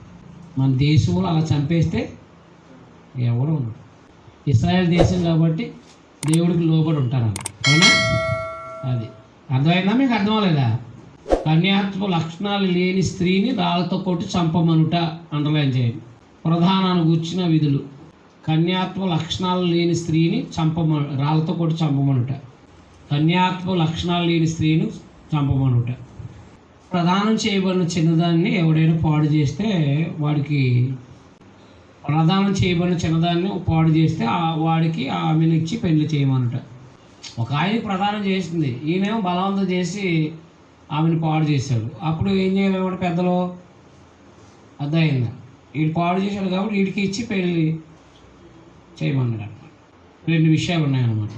మన దేశంలో అలా చంపేస్తే ఎవరు ఉండరు. ఇశ్రాయేల్ దేశం కాబట్టి దేవుడికి లోబడి ఉంటారు. అవునా? అది అర్థమైందా? మీకు అర్థం అవ్వలేదా? కన్యాత్వ లక్షణాలు లేని స్త్రీని రాళ్ళతో కొట్టి చంపమనుట అండర్లైన్ చేయండి. ప్రధానాన్ని గూర్చిన విధులు. కన్యాత్వ లక్షణాలు లేని స్త్రీని రాళ్ళతో కొట్టి చంపమనుట. కన్యాత్వ లక్షణాలు లేని స్త్రీని చంపమనుట. ప్రదానం చేయబడిన చిన్నదాన్ని ఎవడైనా పాడు చేస్తే వాడికి ప్రదానం చేయబడిన చిన్నదాన్ని పాడు చేస్తే వాడికి ఆమెను ఇచ్చి పెళ్లి చేయమనుట. ఒక ఆయనకి ప్రదానం చేసింది, ఈయనేమో బలవంతం చేసి ఆమెను పాడు చేశాడు. అప్పుడు ఏం చేయాలి పెద్దలు? అర్థమైందా? వీడు పాడు చేశాడు కాబట్టి వీడికి ఇచ్చి పెళ్ళి చేయమన్నాడు అనమాట. 2 విషయాలు ఉన్నాయన్నమాట.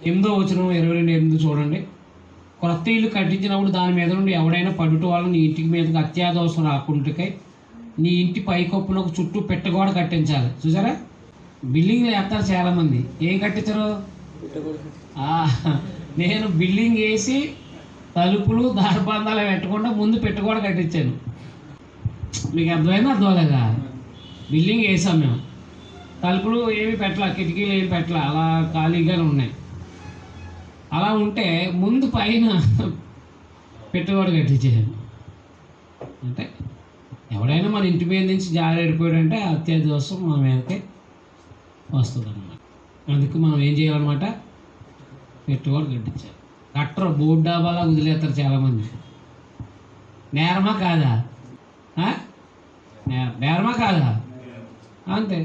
8వ వచనం 22:8 చూడండి. కొత్త ఇల్లు కట్టించినప్పుడు దాని మీద నుండి ఎవడైనా పడుట వల్ల నీ ఇంటికి మీదకి అత్యాదోషం రాకుంటకై నీ ఇంటి పైకప్పునకు చుట్టూ పెట్టగోడ కట్టించాలి. చూసారా? బిల్డింగ్లు వేస్తారు చాలామంది. ఏం కట్టించరు? నేను బిల్డింగ్ వేసి తలుపులు దారబంధాలు పెట్టకుండా ముందు పెట్టగోడ కట్టించాను. మీకు అర్థమైందా? అర్థం కదా? బిల్డింగ్ వేసాం మేము, తలుపులు ఏమి పెట్టలా, కిటికీలు ఏమి పెట్టలా, అలా ఖాళీగానే ఉన్నాయి. అలా ఉంటే ముందు పైన పెట్టగోడ కట్టించాను. అంటే ఎవడైనా మన ఇంటి మీద నుంచి జారేడిపోయాడంటే అత్యాదోషం మన మీదకి వస్తుంది అన్నమాట. అందుకు మనం ఏం చేయాలన్నమాట? పెట్టుబడి కట్టించాలి. కట్టరు, బోర్డు డాబాలా వదిలేస్తారు చాలామంది. నేరమా కాదా? నేరమా కాదా? అంతే.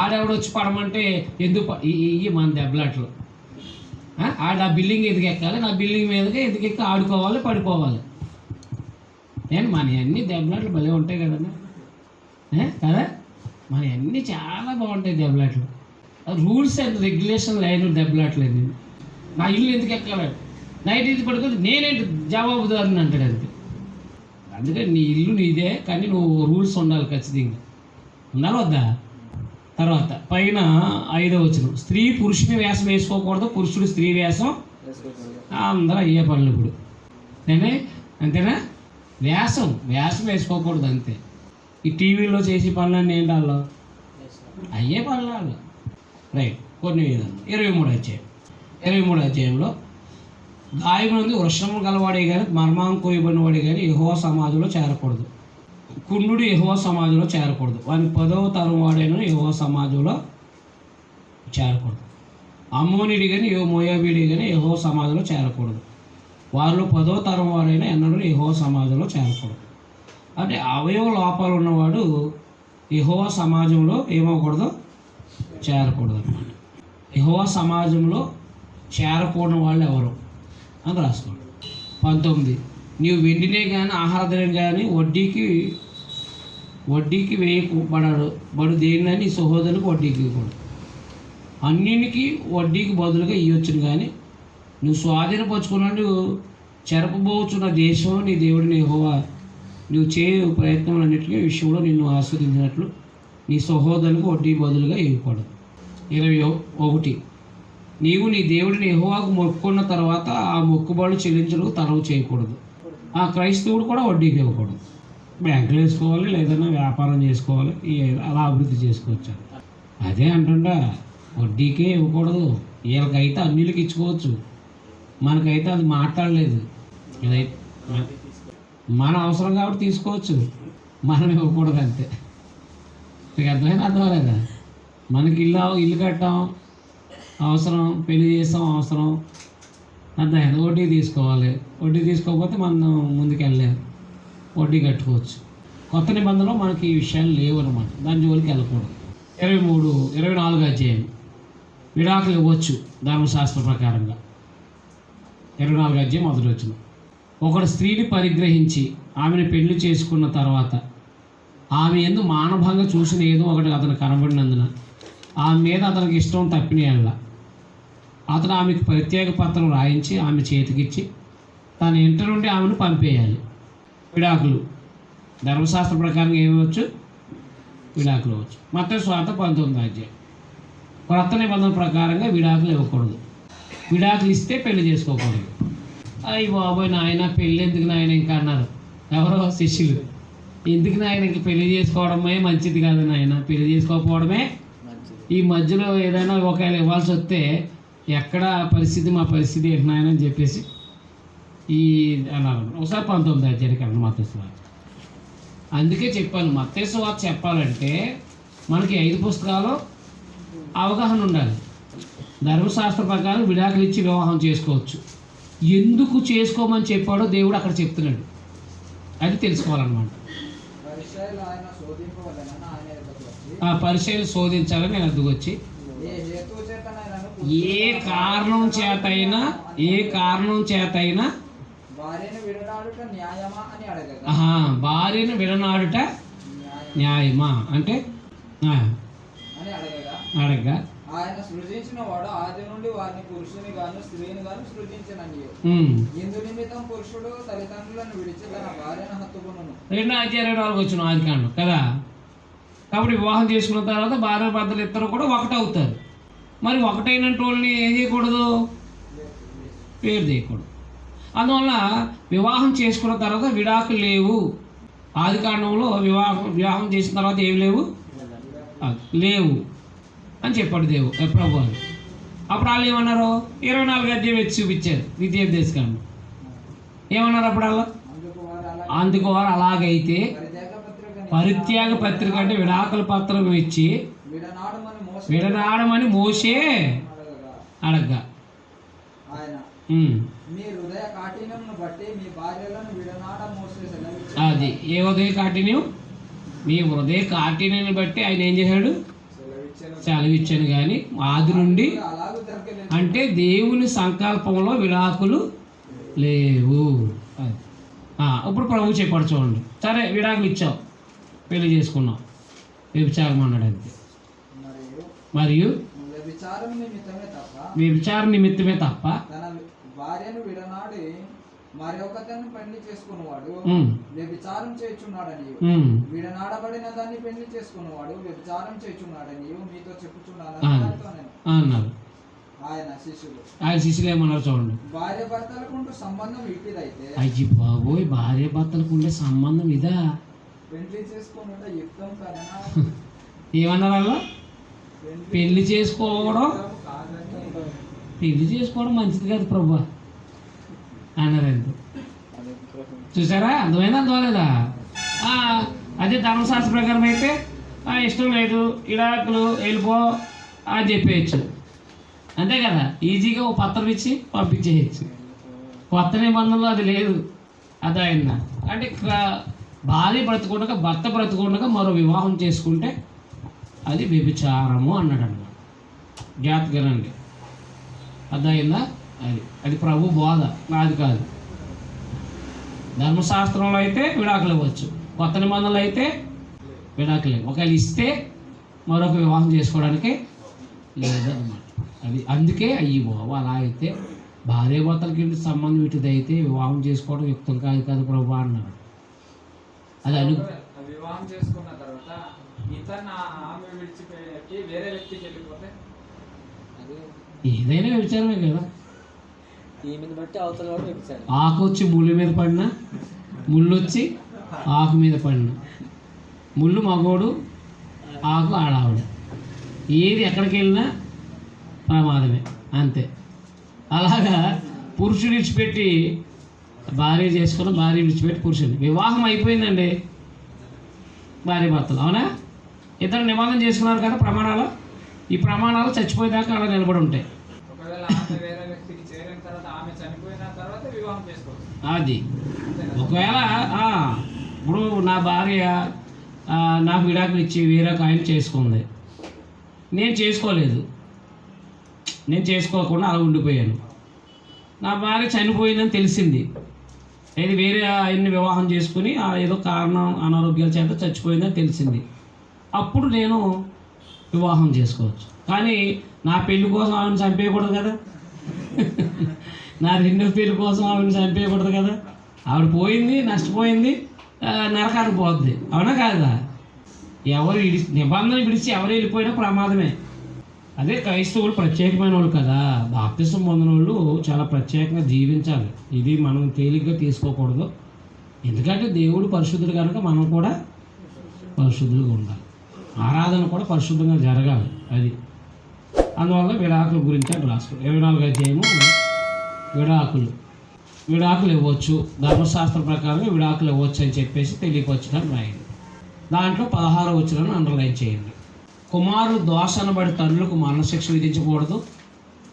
ఆడెవడు వచ్చి పడమంటే ఎందుకు ఇవి మన దెబ్బలాట్లు. ఆడ ఆ బిల్డింగ్ ఎదిగి ఎక్కాలి, నా బిల్డింగ్ మీదకి ఎదిగెక్కి ఆడుకోవాలి, పడిపోవాలి. నేను మన అన్ని దెబ్బలాట్లు భలే ఉంటాయి కదన్నా, కదా? మన అన్నీ చాలా బాగుంటాయి దెబ్బలాట్లు. రూల్స్ అండ్ రెగ్యులేషన్ లైన్ దెబ్బలాట్లు. నా ఇల్లు ఎందుకు ఎక్కాలి, నైట్ ఇది పడుకోదు, నేనేంటి జవాబుదారుని అంటాడు అంతే. అందుకని నీ ఇల్లు నీదే, కానీ నువ్వు రూల్స్ ఉండాలి ఖచ్చితంగా. ఉండాలి వద్దా? తర్వాత పైన 5వ వచనం. స్త్రీ పురుషుని వేషం వేసుకోకూడదు, పురుషుడు స్త్రీ వేషం. అందరూ అయ్యే పనులు ఇప్పుడు. అంతేనా? వేషం వేసుకోకూడదు అంతే. ఈ టీవీలో చేసే పనులన్నీ ఏంటి? వాళ్ళు అయ్యే పనులు వాళ్ళు. రైట్. కొన్ని విధాలు 23వ అధ్యాయంలో గాయమునందు వృషణము గలవాడే కానీ మర్మాం కోయబడిన వాడే కానీ యెహోవా సమాధిలో చేరకూడదు. కుండు యెహోవా సమాధిలో చేరకూడదు. వాని 10వ తరం వాడైనా యెహోవా సమాధిలో చేరకూడదు. అమ్మోనిడి కానీ మోయాబీడి కానీ యెహోవా సమాధిలో చేరకూడదు. వారిలో 10వ తరం వాడైనా ఎన్నడూ యెహోవా సమాధిలో చేరకూడదు. అంటే అవయవ లోపాలు ఉన్నవాడు యెహోవా సమాజంలో ఏమవకూడదు? చేరకూడదు అన్నమాట. యెహోవా సమాజంలో చేరకూడని వాళ్ళు ఎవరు అని రాసుకోండి. 19. నీవు వెండినే కానీ ఆహారధనం కానీ వడ్డీకి వేయబడు దేనిని నీ సహోదరునికి వడ్డీకి ఇవ్వకూడదు. అన్నిటికీ వడ్డీకి బదులుగా ఇవ్వచ్చును, కానీ నువ్వు స్వాధీనపరుచుకున్నాడు చెరపబోచున్న దేశంలో నీ దేవుడిని యెహోవా నువ్వు చేయు ప్రయత్నములన్నింటికీ విషయంలో నిన్ను ఆస్వాదించినట్లు నీ సహోదరునికి వడ్డీ బదులుగా ఇవ్వకూడదు. 21. నీవు నీ దేవుడిని యెహోవాకు మొక్కుకున్న తర్వాత ఆ మొక్కుబడులు చెల్లించడం తరవు చేయకూడదు. ఆ క్రైస్తవుడు కూడా వడ్డీకి ఇవ్వకూడదు. బ్యాంకులు వేసుకోవాలి, లేదన్నా వ్యాపారం చేసుకోవాలి, అలా అభివృద్ధి చేసుకోవచ్చు. అదే అంటుండా, వడ్డీకే ఇవ్వకూడదు. వీళ్ళకైతే అన్నిటికి ఇచ్చుకోవచ్చు, మనకైతే అది మాట్లాడలేదు. ఇదైతే మన అవసరం కాబట్టి తీసుకోవచ్చు, మనం ఇవ్వకూడదు అంతే. మీకు అర్థం లేదా? మనకి ఇల్లు కట్టాం అవసరం, పెళ్లి చేస్తాం అవసరం, అర్థమైంది. వడ్డీ తీసుకోవాలి, వడ్డీ తీసుకోకపోతే మనం ముందుకు వెళ్ళలేము, వడ్డీ కట్టుకోవచ్చు. కొత్త నిబంధనలో మనకి ఈ విషయాలు లేవు అనమాట, దాని జోలికి వెళ్ళకూడదు. 24వ అధ్యాయం. విడాకులు ఇవ్వచ్చు ధర్మశాస్త్ర ప్రకారంగా. 24వ అధ్యాయం 1వ వచనం. ఒకడు స్త్రీని పరిగ్రహించి ఆమెను పెళ్లి చేసుకున్న తర్వాత ఆమె యందు మానభంగా చూసిన ఏదో ఒకటి అతను కనబడినందున ఆమె మీద అతనికి ఇష్టం తప్పిన యెడల అతను ఆమెకు ప్రత్యేక పత్రం రాయించి ఆమె చేతికిచ్చి తన ఇంటి నుండి ఆమెను పంపేయాలి. విడాకులు ధర్మశాస్త్ర ప్రకారం ఏమవచ్చు? విడాకులు అవ్వచ్చు. మత్తయి సువార్త 19వ అధ్యాయం. కొత్త నిబంధన ప్రకారంగా విడాకులు ఇవ్వకూడదు. విడాకులు ఇస్తే పెళ్లి చేసుకోకూడదు. అయ్యి బాబోయ్ నాయన పెళ్ళి ఎందుకు నాయన ఇంకా అన్నారు ఎవరో శిష్యులు. ఎందుకు నాయనకి పెళ్లి చేసుకోవడమే మంచిది కాదు నాయన, పెళ్లి చేసుకోకపోవడమే ఈ మధ్యలో ఏదైనా ఒకవేళ ఇవ్వాల్సి వస్తే ఎక్కడ పరిస్థితి మా పరిస్థితి ఏంటి నాయన అని చెప్పేసి ఈ అన్నారు. ఒకసారి 19 అధ్యాయానికి మత్తయి సువార్త. అందుకే చెప్పాను, మత్తయి సువార్త చెప్పాలంటే మనకి 5 పుస్తకాలు అవగాహన ఉండాలి. ధర్మశాస్త్ర ప్రకారం విడాకులు ఇచ్చి వివాహం చేసుకోవచ్చు. ఎందుకు చేసుకోమని చెప్పాడో దేవుడు అక్కడ చెప్తున్నాడు, అది తెలుసుకోవాలన్నమాట. ఆ పరిచయాలు శోధించాలని నేను అడ్డుకు వచ్చి ఏ కారణం చేతైనా భార్యను విడనాడుట న్యాయమా అంటే అడగగా ఆయన సృజించిన వాడు ఆది నుండి వారిని పురుషుని గాను స్త్రీని గాను సృజించననియు. ఇందు నిమిత్తం పురుషుడు తల్లిదండ్రులను విడిచి తన భార్యను హత్తుకొనును. 2:24 వచ్చిన ఆదికాండం కదా. కాబట్టి వివాహం చేసుకున్న తర్వాత భార్య భర్తలు ఇద్దరు కూడా ఒకటవుతారు. మరి ఒకటైనట్టు వాళ్ళని ఏం చేయకూడదు, పేరు చేయకూడదు. అందువల్ల వివాహం చేసుకున్న తర్వాత విడాకులు లేవు. ఆదికాండంలో వివాహం చేసిన తర్వాత ఏమి లేవు అని చెప్పాడు ప్రభు. అప్పుడు వాళ్ళు ఏమన్నారు, 24 అధ్యాయం వచ్చి చూపించారు ద్వితీయోపదేశకాండం. ఏమన్నారు అప్పుడు వాళ్ళు? అందుకు వారు అలాగైతే పరిత్యాగ పత్రిక అంటే విడాకుల పత్రం ఇచ్చి విడనాడమని మోసే అడగ్గా అది ఏ హృదయ కాఠిన్యం, మీ హృదయ కాఠిన్యాన్ని బట్టి ఆయన ఏం చేశాడు, సెలవిచ్చాను. కానీ ఆది నుండి అంటే దేవుని సంకల్పంలో విడాకులు లేవు. ఇప్పుడు ప్రభు చెప్పాడు చూడండి, సరే విడాకులు ఇచ్చావు, పెళ్లి చేసుకున్నావు, వ్యభిచారం అన్నాడు అంతే. మరియు వ్యభిచారం నిమిత్తమే తప్ప భార్యను విడనాడి మరొకతను పెళ్లి చేసుకున్నవాడు వ్యభిచారం చేయుచున్నాడని, విడనాడబడిన దాన్ని పెళ్లి చేసుకున్నవాడు వ్యభిచారం చేయుచున్నాడని మీతో చెప్పుచున్నాను అన్నారు. ఆయన శిష్యులు ఏమన్నారు చూడండి, భార్య భర్తలకు సంబంధం ఇట్టిదైతే, అయ్యి బాబోయ్ భార్య భర్తలకు ఉండే సంబంధం ఇదా, పెళ్లి చేసుకున్నట యుక్తం కదా. ఏమన్నారు అలా, పెళ్లి చేసుకోవడం మంచిది కాదు ప్రభు అన్నారండి. చూసారా, అర్థమైందా? అదే ధర్మశాస్త్ర ప్రకారం అయితే ఇష్టం లేదు, విడాకులు వెళ్ళిపో అని చెప్పేయచ్చు, అంతే కదా. ఈజీగా ఓ పత్రం ఇచ్చి పంపించేయచ్చు. కొత్త నిబంధనలు అది లేదు. అది ఆయన అంటే భార్య బ్రతుకుండగా భర్త బ్రతుకుండగా మరో వివాహం చేసుకుంటే అది వ్యభిచారము అన్నాడు అన్నమాట. జాగ్రత్తగానండి, అర్థమైందా? అది ప్రభు బోధ, నాది కాదు. ధర్మశాస్త్రంలో అయితే విడాకులు ఇవ్వచ్చు, కొత్త నిబంధనలు అయితే విడాకులు ఒకవేళ ఇస్తే మరొక వివాహం చేసుకోవడానికి లేదన్నమాట. అది అందుకే అయ్యి బాబు అలా అయితే భార్య భర్తలకి సంబంధం ఇటుదైతే వివాహం చేసుకోవడం యుక్తం కాదు ప్రభు అన్నాడు. అది వివాహం చేసుకున్న తర్వాత ఆమె విడిచిపెట్టి వేరే వ్యక్తికి వెళ్ళిపోతే ఏదైనా వ్యభిచారమే కదా. ఆకు వచ్చి ముళ్ళు మీద పడినా, ముళ్ళు వచ్చి ఆకు మీద పడినా, ముళ్ళు మగోడు, ఆకు ఆడావిడ, ఏది ఎక్కడికి వెళ్ళినా ప్రమాదమే, అంతే. అలాగా పురుషుడు విడిచిపెట్టి భార్య చేసుకున్న, భార్య విడిచిపెట్టి పురుషుడు, వివాహం అయిపోయిందండి భార్య భర్తలు, అవునా? ఇద్దరు నిబంధన చేసుకున్నారు కదా ప్రమాణాలు. ఈ ప్రమాణాలు చచ్చిపోయేదాకా అలా నిలబడి ఉంటాయి. అది ఒకవేళ ఇప్పుడు నా భార్య నాకు విడాకులు ఇచ్చి వేరే ఆయన చేసుకుంది, నేను చేసుకోలేదు, నేను చేసుకోకుండా అలా ఉండిపోయాను. నా భార్య చనిపోయిందని తెలిసింది, ఇది వేరే ఆయన్ని వివాహం చేసుకుని ఏదో కారణం అనారోగ్యాల చేత చచ్చిపోయిందని తెలిసింది. అప్పుడు నేను వివాహం చేసుకోవచ్చు. కానీ నా పెళ్లి కోసం ఆమెను చంపేయకూడదు కదా, నా రెండో పెళ్లి కోసం ఆమెను చంపేయకూడదు కదా. ఆవిడ పోయింది, నష్టపోయింది, నరకానికి పోద్ది, అవునా కాదా? ఎవరు నిబంధన విడిచి ఎవరు వెళ్ళిపోయినా ప్రమాదమే. అదే క్రైస్తవులు ప్రత్యేకమైన వాళ్ళు కదా, బాప్తిసం పొందిన వాళ్ళు చాలా ప్రత్యేకంగా జీవించాలి. ఇది మనం తేలిగ్గా తీసుకోకూడదు. ఎందుకంటే దేవుడు పరిశుద్ధుడు కనుక మనం కూడా పరిశుద్ధులుగా ఉండాలి, ఆరాధన కూడా పరిశుద్ధంగా జరగాలి. అది అందువల్ల విడాకుల గురించి అని రాసుకోండి. 24వ అధ్యాయము విడాకులు ఇవ్వచ్చు, ధర్మశాస్త్ర ప్రకారం విడాకులు ఇవ్వచ్చు అని చెప్పేసి తెలియపరచడం రాయండి. దాంట్లో 16వ వచనాన్ని అండర్లైన్ చేయండి. కుమారులు దోషాన్ని బట్టి తండ్రులకు మరణశిక్ష విధించకూడదు,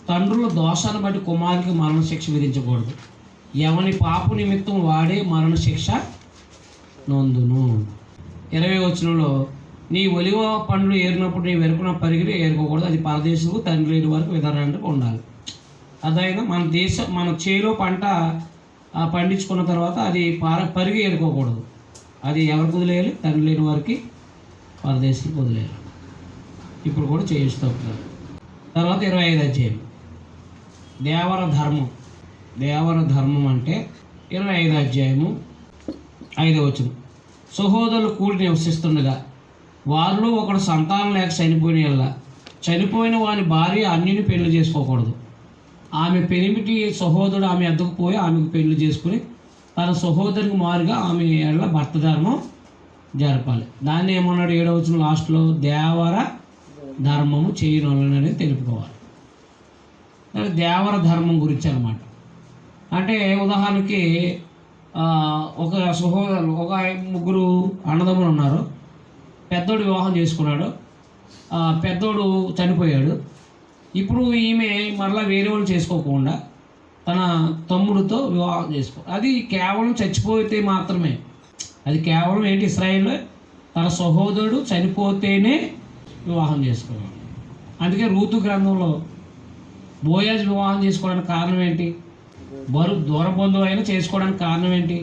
తండ్రుల దోషాన్ని బట్టి కుమారునికి మరణశిక్ష విధించకూడదు. ఎవని పాపు నిమిత్తం వాడే మరణశిక్ష నొందును. 20వ వచనంలో నీ ఒలివ పండ్లు ఏరినప్పుడు నీ వెనుకున్న పరిగిని ఏరుకోకూడదు, అది పరదేశపు తండ్రి లేని వరకు విధానానికి ఉండాలి. అదైనా మన చేలో పంట పండించుకున్న తర్వాత అది పరిగి ఏరుకోకూడదు, అది ఎవరికి వదిలేయాలి? తండ్రి లేని వారికి, పరదేశీకి వదిలేయాలి. ఇప్పుడు కూడా చేయిస్తూ ఉంటారు. తర్వాత 25వ అధ్యాయం దేవర ధర్మం అంటే 25వ అధ్యాయము 5వ వచనం. సహోదరులు కూడి నివసిస్తుండగా వారిలో ఒకడు సంతానం లేక చనిపోయిన వారి భార్య అన్యుని పెళ్లి చేసుకోకూడదు. ఆమె పెనిమిటి సహోదరుడు ఆమె అద్దకు పోయి ఆమెకు పెళ్లి చేసుకుని తన సహోదరికి మారుగా ఆమె ఎడల భర్త ధర్మం జరపాలి. దాన్ని ఏమన్నాడు 7వ వచనం లాస్ట్లో? దేవర ధర్మము చేయనని తెలుపుకోవాలి. దేవర ధర్మం గురించి అన్నమాట. అంటే ఉదాహరణకి ఒక ముగ్గురు అన్నదమ్ములు ఉన్నారు. పెద్దోడు వివాహం చేసుకున్నాడు, పెద్దోడు చనిపోయాడు. ఇప్పుడు ఈమె మరలా వేరే వాళ్ళు చేసుకోకుండా తన తమ్ముడితో వివాహం అది కేవలం చచ్చిపోతే మాత్రమే. అది కేవలం ఏంటి? ఇశ్రాయేల్లో తన సహోదరుడు చనిపోతేనే వివాహం చేసుకోవాలి. అందుకే రూతు గ్రంథంలో బోయాజ్ వివాహం చేసుకోవడానికి కారణం ఏంటి? దూర బంధువు అయినా చేసుకోవడానికి కారణం ఏంటి?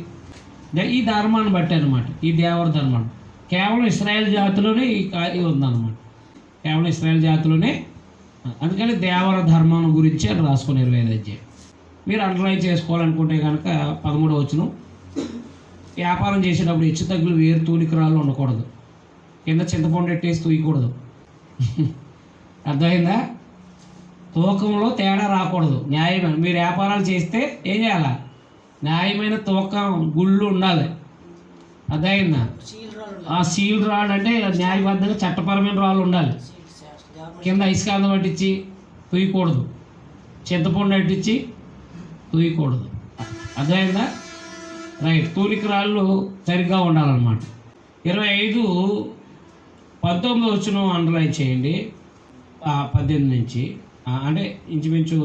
ఈ ధర్మాన్ని బట్టి అనమాట. ఈ దేవర ధర్మాన్ని కేవలం ఇశ్రాయేల్ జాతిలోనే ఈ ఉందన్నమాట. కేవలం ఇశ్రాయేల్ జాతిలోనే. అందుకని దేవర ధర్మం గురించి అని రాసుకుని 25వ అధ్యాయం. మీరు అండర్లైన్ చేసుకోవాలనుకుంటే కనుక 13వ వచనం. వ్యాపారం చేసేటప్పుడు హెచ్చు తగ్గులు వేరు తూనికరాళ్ళు ఉండకూడదు, కింద చింతపండు ఎట్టేసి తూయకూడదు. అర్థమైందా? తూకంలో తేడా రాకూడదు. న్యాయమైన మీరు వ్యాపారాలు చేస్తే ఏం చేయాలా? న్యాయమైన తూకం గుళ్ళు ఉండాలి. అర్థమైందా? ఆ సీల్ రాడ్ అంటే న్యాయబద్ధంగా చట్టపరమైన రాళ్ళు ఉండాలి. కింద ఇసుకాంతం పట్టించి తూయకూడదు, చింతపండు అట్టించి తూయకూడదు. అర్థమైందా? రైట్. తూలిక రాళ్ళు సరిగ్గా ఉండాలన్నమాట. 25:19 వచనం అండర్లైన్ చేయండి. 18 నుంచి అంటే ఇంచుమించు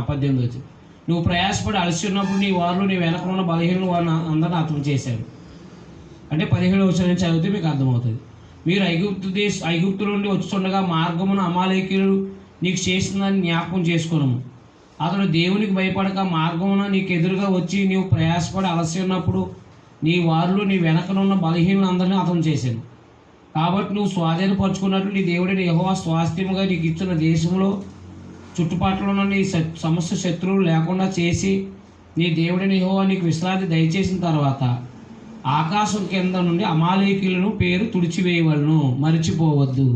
18 వచ్చి. నువ్వు ప్రయాసపడి అలసి ఉన్నప్పుడు నీ వారు నీ వెనక ఉన్న బలహీనలు వారిని అందరిని అర్థం చేశారు. అంటే 17వ వచనం నుంచి చదివితే మీకు అర్థమవుతుంది. మీరు ఐగుప్తు నుండి వచ్చుతుండగా మార్గమున అమాలేకీయులు నీకు చేసిందని జ్ఞాపకం చేసుకోను. అతడు దేవునికి భయపడక మార్గమున నీకు ఎదురుగా వచ్చి నీవు ప్రయాసపడి అలసి ఉన్నప్పుడు నీ వారులు నీ వెనకనున్న బలహీనులందరినీ అర్థం చేశాను. కాబట్టి నువ్వు స్వాధీనపరుచుకున్నట్లు నీ దేవుడిని యెహోవా స్వాస్థ్యముగా నీకు ఇచ్చిన దేశంలో చుట్టుపక్కల ఉన్న నీ సమస్త శత్రువులు లేకుండా చేసి నీ దేవుడిని యెహోవా నీకు విశ్రాంతి దయచేసిన తర్వాత ఆకాశం కింద నుండి అమాలేకీయులను పేరు తుడిచివేయవలను, మరిచిపోవద్దు.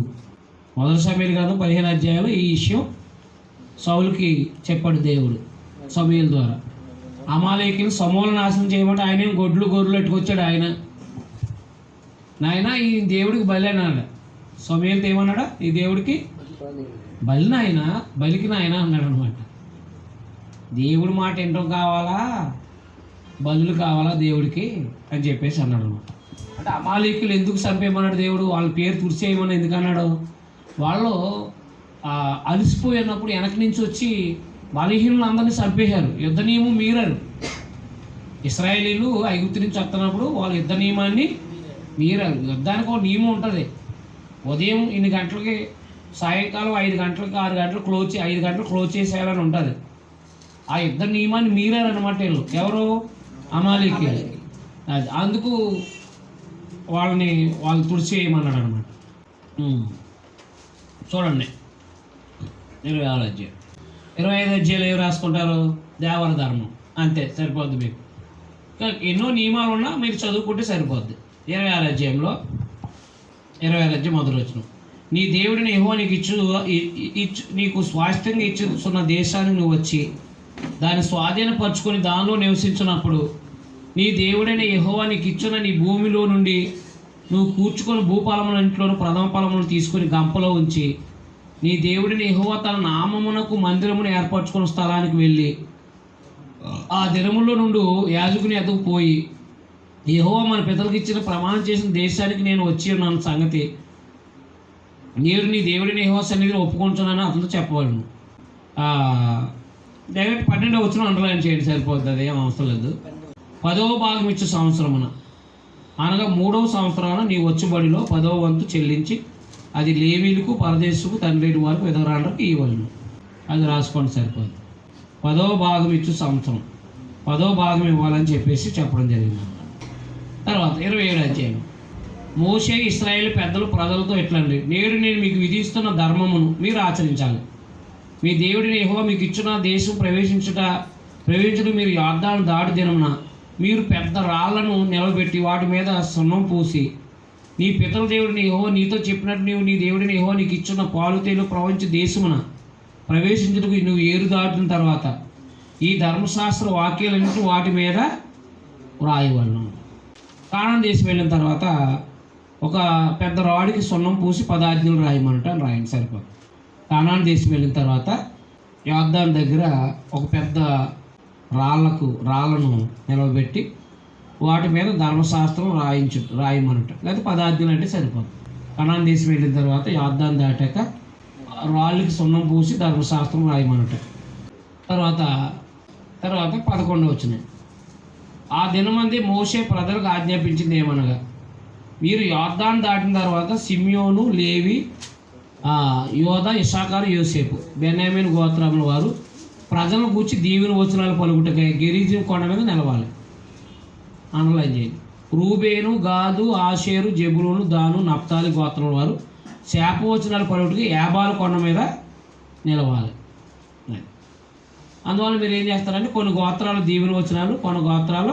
1 సమూయేలు గ్రంథం 15వ అధ్యాయంలో ఈ విషయం సౌలుకి చెప్పాడు దేవుడు సమూయేలు ద్వారా. అమాలేకీయులు సమూల నాశనం చేయమంటే ఆయన గొర్రెలు ఎట్టుకొచ్చాడు. నాయన ఈ దేవుడికి బలి అన్నాడు. సమూయేలుతో ఏమన్నాడా? ఈ దేవుడికి బలి నాయన, బలికి నాయన అన్నాడు అనమాట. దేవుడి మాట ఏంటో కావాలా, బలులు కావాలా దేవుడికి అని చెప్పేసి అన్నాడు అనమాట. అంటే అమాలేకీయులు ఎందుకు చంపేయమన్నాడు దేవుడు? వాళ్ళ పేరు తుడిచేయమని ఎందుకు అన్నాడు? వాళ్ళు అలసిపోయినప్పుడు వెనక నుంచి వచ్చి బలహీనులు అందరినీ చంపేశారు, యుద్ధ నియమం మీరారు. ఇశ్రాయేలీలు ఐగుప్తు నుంచి వస్తున్నప్పుడు వాళ్ళ యుద్ధ నియమాన్ని మీరారు. యుద్ధానికి ఒక నియమం ఉంటుంది. ఉదయం ఇన్ని గంటలకి, సాయంకాలం 5 గంటలకి 6 గంటలు 5 గంటలు క్లోజ్ చేసేయాలని ఉంటుంది. ఆ యుద్ధ నియమాన్ని మీరారు అనమాట వీళ్ళు. ఎవరు? అమాలేకీయులు. అది అందుకు వాళ్ళు తుడిచేయమన్నాడు అనమాట. చూడండి 26వ అధ్యాయం. 25వ అధ్యాయులు ఏమి రాసుకుంటారు? దేవర ధర్మం. అంతే, సరిపోద్ది మీకు. ఎన్నో నియమాలు ఉన్నా మీరు చదువుకుంటే సరిపోద్ది. 26వ అధ్యాయంలో 26వ అధ్యాయం మొదలు వచనం. నీ దేవుడిని యెహోవా నీకు స్వాస్థ్యంగా ఇచ్చుతున్న దేశానికి నువ్వు వచ్చి దాన్ని స్వాధీనపరుచుకొని దానిలో నివసించినప్పుడు నీ దేవుడైన యెహోవా నీకు ఇచ్చిన నీ భూమిలో నుండి నువ్వు కూర్చుకొని భూఫలములన్నింటిలోను ప్రథమ ఫలములను తీసుకొని గంపలో ఉంచి నీ దేవుడిని యెహోవా తన నామమునకు మందిరమును ఏర్పరచుకున్న స్థలానికి వెళ్ళి ఆ దినములో నుండి యాజకుని ఎద్దకు పోయి యెహోవా మన పితలకు ఇచ్చిన ప్రమాణం చేసిన దేశానికి నేను వచ్చి ఉన్నాను సంగతి నేను నీ దేవుడిని యెహోవా సన్నిధిని ఒప్పుకుంటున్నానని అతను చెప్పవలను. డైరెక్ట్ 12వ వచనం అండర్లైన్ చేయండి, సరిపోతుంది, ఏం అవసరం లేదు. 10వ భాగం ఇచ్చే సంవత్సరమున అనగా 3వ సంవత్సరాన నీ వచ్చుబడిలో 10వ వంతు చెల్లించి అది లేవీలకు పరదేశుకు తండ్రి వారికి విధవరాళ్ళకి ఇవ్వలను. అది రాసుకోండి, సరిపోతుంది. 10వ భాగం ఇచ్చు సంవత్సరం 10వ భాగం ఇవ్వాలని చెప్పేసి చెప్పడం జరిగింది. తర్వాత 27వ అధ్యాయం. మోషే ఇశ్రాయేలు పెద్దలు ప్రజలతో ఎట్లండి, నేడు నేను మీకు విధిస్తున్న ధర్మమును మీరు ఆచరించాలి. మీ దేవుడిని యెహోవా మీకు ఇచ్చిన దేశం ప్రవేశించడం మీరు యొర్దాను దాటి దినమున మీరు పెద్ద రాళ్లను నిలబెట్టి వాటి మీద సున్నం పూసి నీ పితల దేవుడిని యెహోవా నీతో చెప్పినట్టు నీవు నీ దేవుడిని యెహోవా నీకు ఇచ్చిన పాలు తేలు ప్రపంచ దేశమున ప్రవేశించుటకు నువ్వు ఏరు దాటిన తర్వాత ఈ ధర్మశాస్త్ర వాక్యాలన్నింటి వాటి మీద వ్రాయవలను. కానాను దేశం వెళ్ళిన తర్వాత ఒక పెద్ద రాడికి సున్నం పూసి 10 ఆజ్ఞలు రాయమంట రాయండి, సరిపోదు. కానాను దేశం వెళ్ళిన తర్వాత యొర్దాను దగ్గర ఒక పెద్ద రాళ్ళను నిలబెట్టి వాటి మీద ధర్మశాస్త్రం రాయమనట, లేదా 10 ఆజ్ఞలు అంటే సరిపోదు. కానాను దేశం వెళ్ళిన తర్వాత యొర్దాను దాటాక రాళ్ళకి సున్నం పూసి ధర్మశాస్త్రం రాయమనట. తర్వాత 11వ వచనం. ఆ దినమంది మోషే ప్రజలకు ఆజ్ఞాపించింది ఏమనగా మీరు యొర్దాను దాటిన తర్వాత సిమ్యోను, లేవి, యోధా, ఇశ్శాఖారు, యోసేపు, బెన్యామీను గోత్రముల వారు ప్రజలను గూర్చి దీవెన వచనాలు పలుకుటకై గెరిజీం కొండ మీద నిలవాలి. అండర్లైన్ చేయండి. రూబేను, గాదు, ఆషేరు, జెబులూను, దాను, నప్తాలి గోత్రముల వారు శాపవచనాలు పలుకుటకై యాబాలు కొండ మీద నిలవాలి. అందువల్ల మీరు ఏం చేస్తారంటే కొన్ని గోత్రాలు దీవెన వచనాలు, కొన్ని గోత్రాలు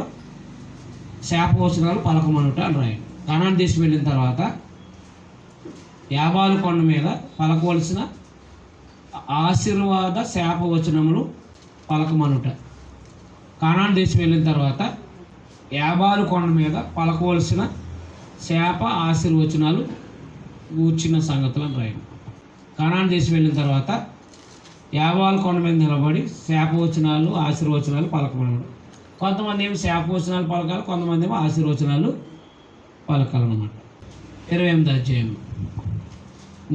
శాపవచనాలు పలకమనుట అని రాయండి. కానాను దేశం వెళ్ళిన తర్వాత యాబాలు కొండ మీద పలకవలసిన ఆశీర్వాద శాపవచనములు పలకమనుట. కానాను దేశం వెళ్ళిన తర్వాత యాబాలు కొండ మీద పలకవలసిన శాప ఆశీర్వచనాలు కూర్చున్న సంగతులను రాయండి. కానాను దేశం వెళ్ళిన తర్వాత యాబాలు కొండ మీద నిలబడి శాపవచనాలు ఆశీర్వచనాలు పలకమనమాట. కొంతమంది ఏమో శాపవచనాలు పలకాలి, కొంతమంది ఏమో ఆశీర్వచనాలు పలకాలన్నమాట. 28వ అధ్యాయం.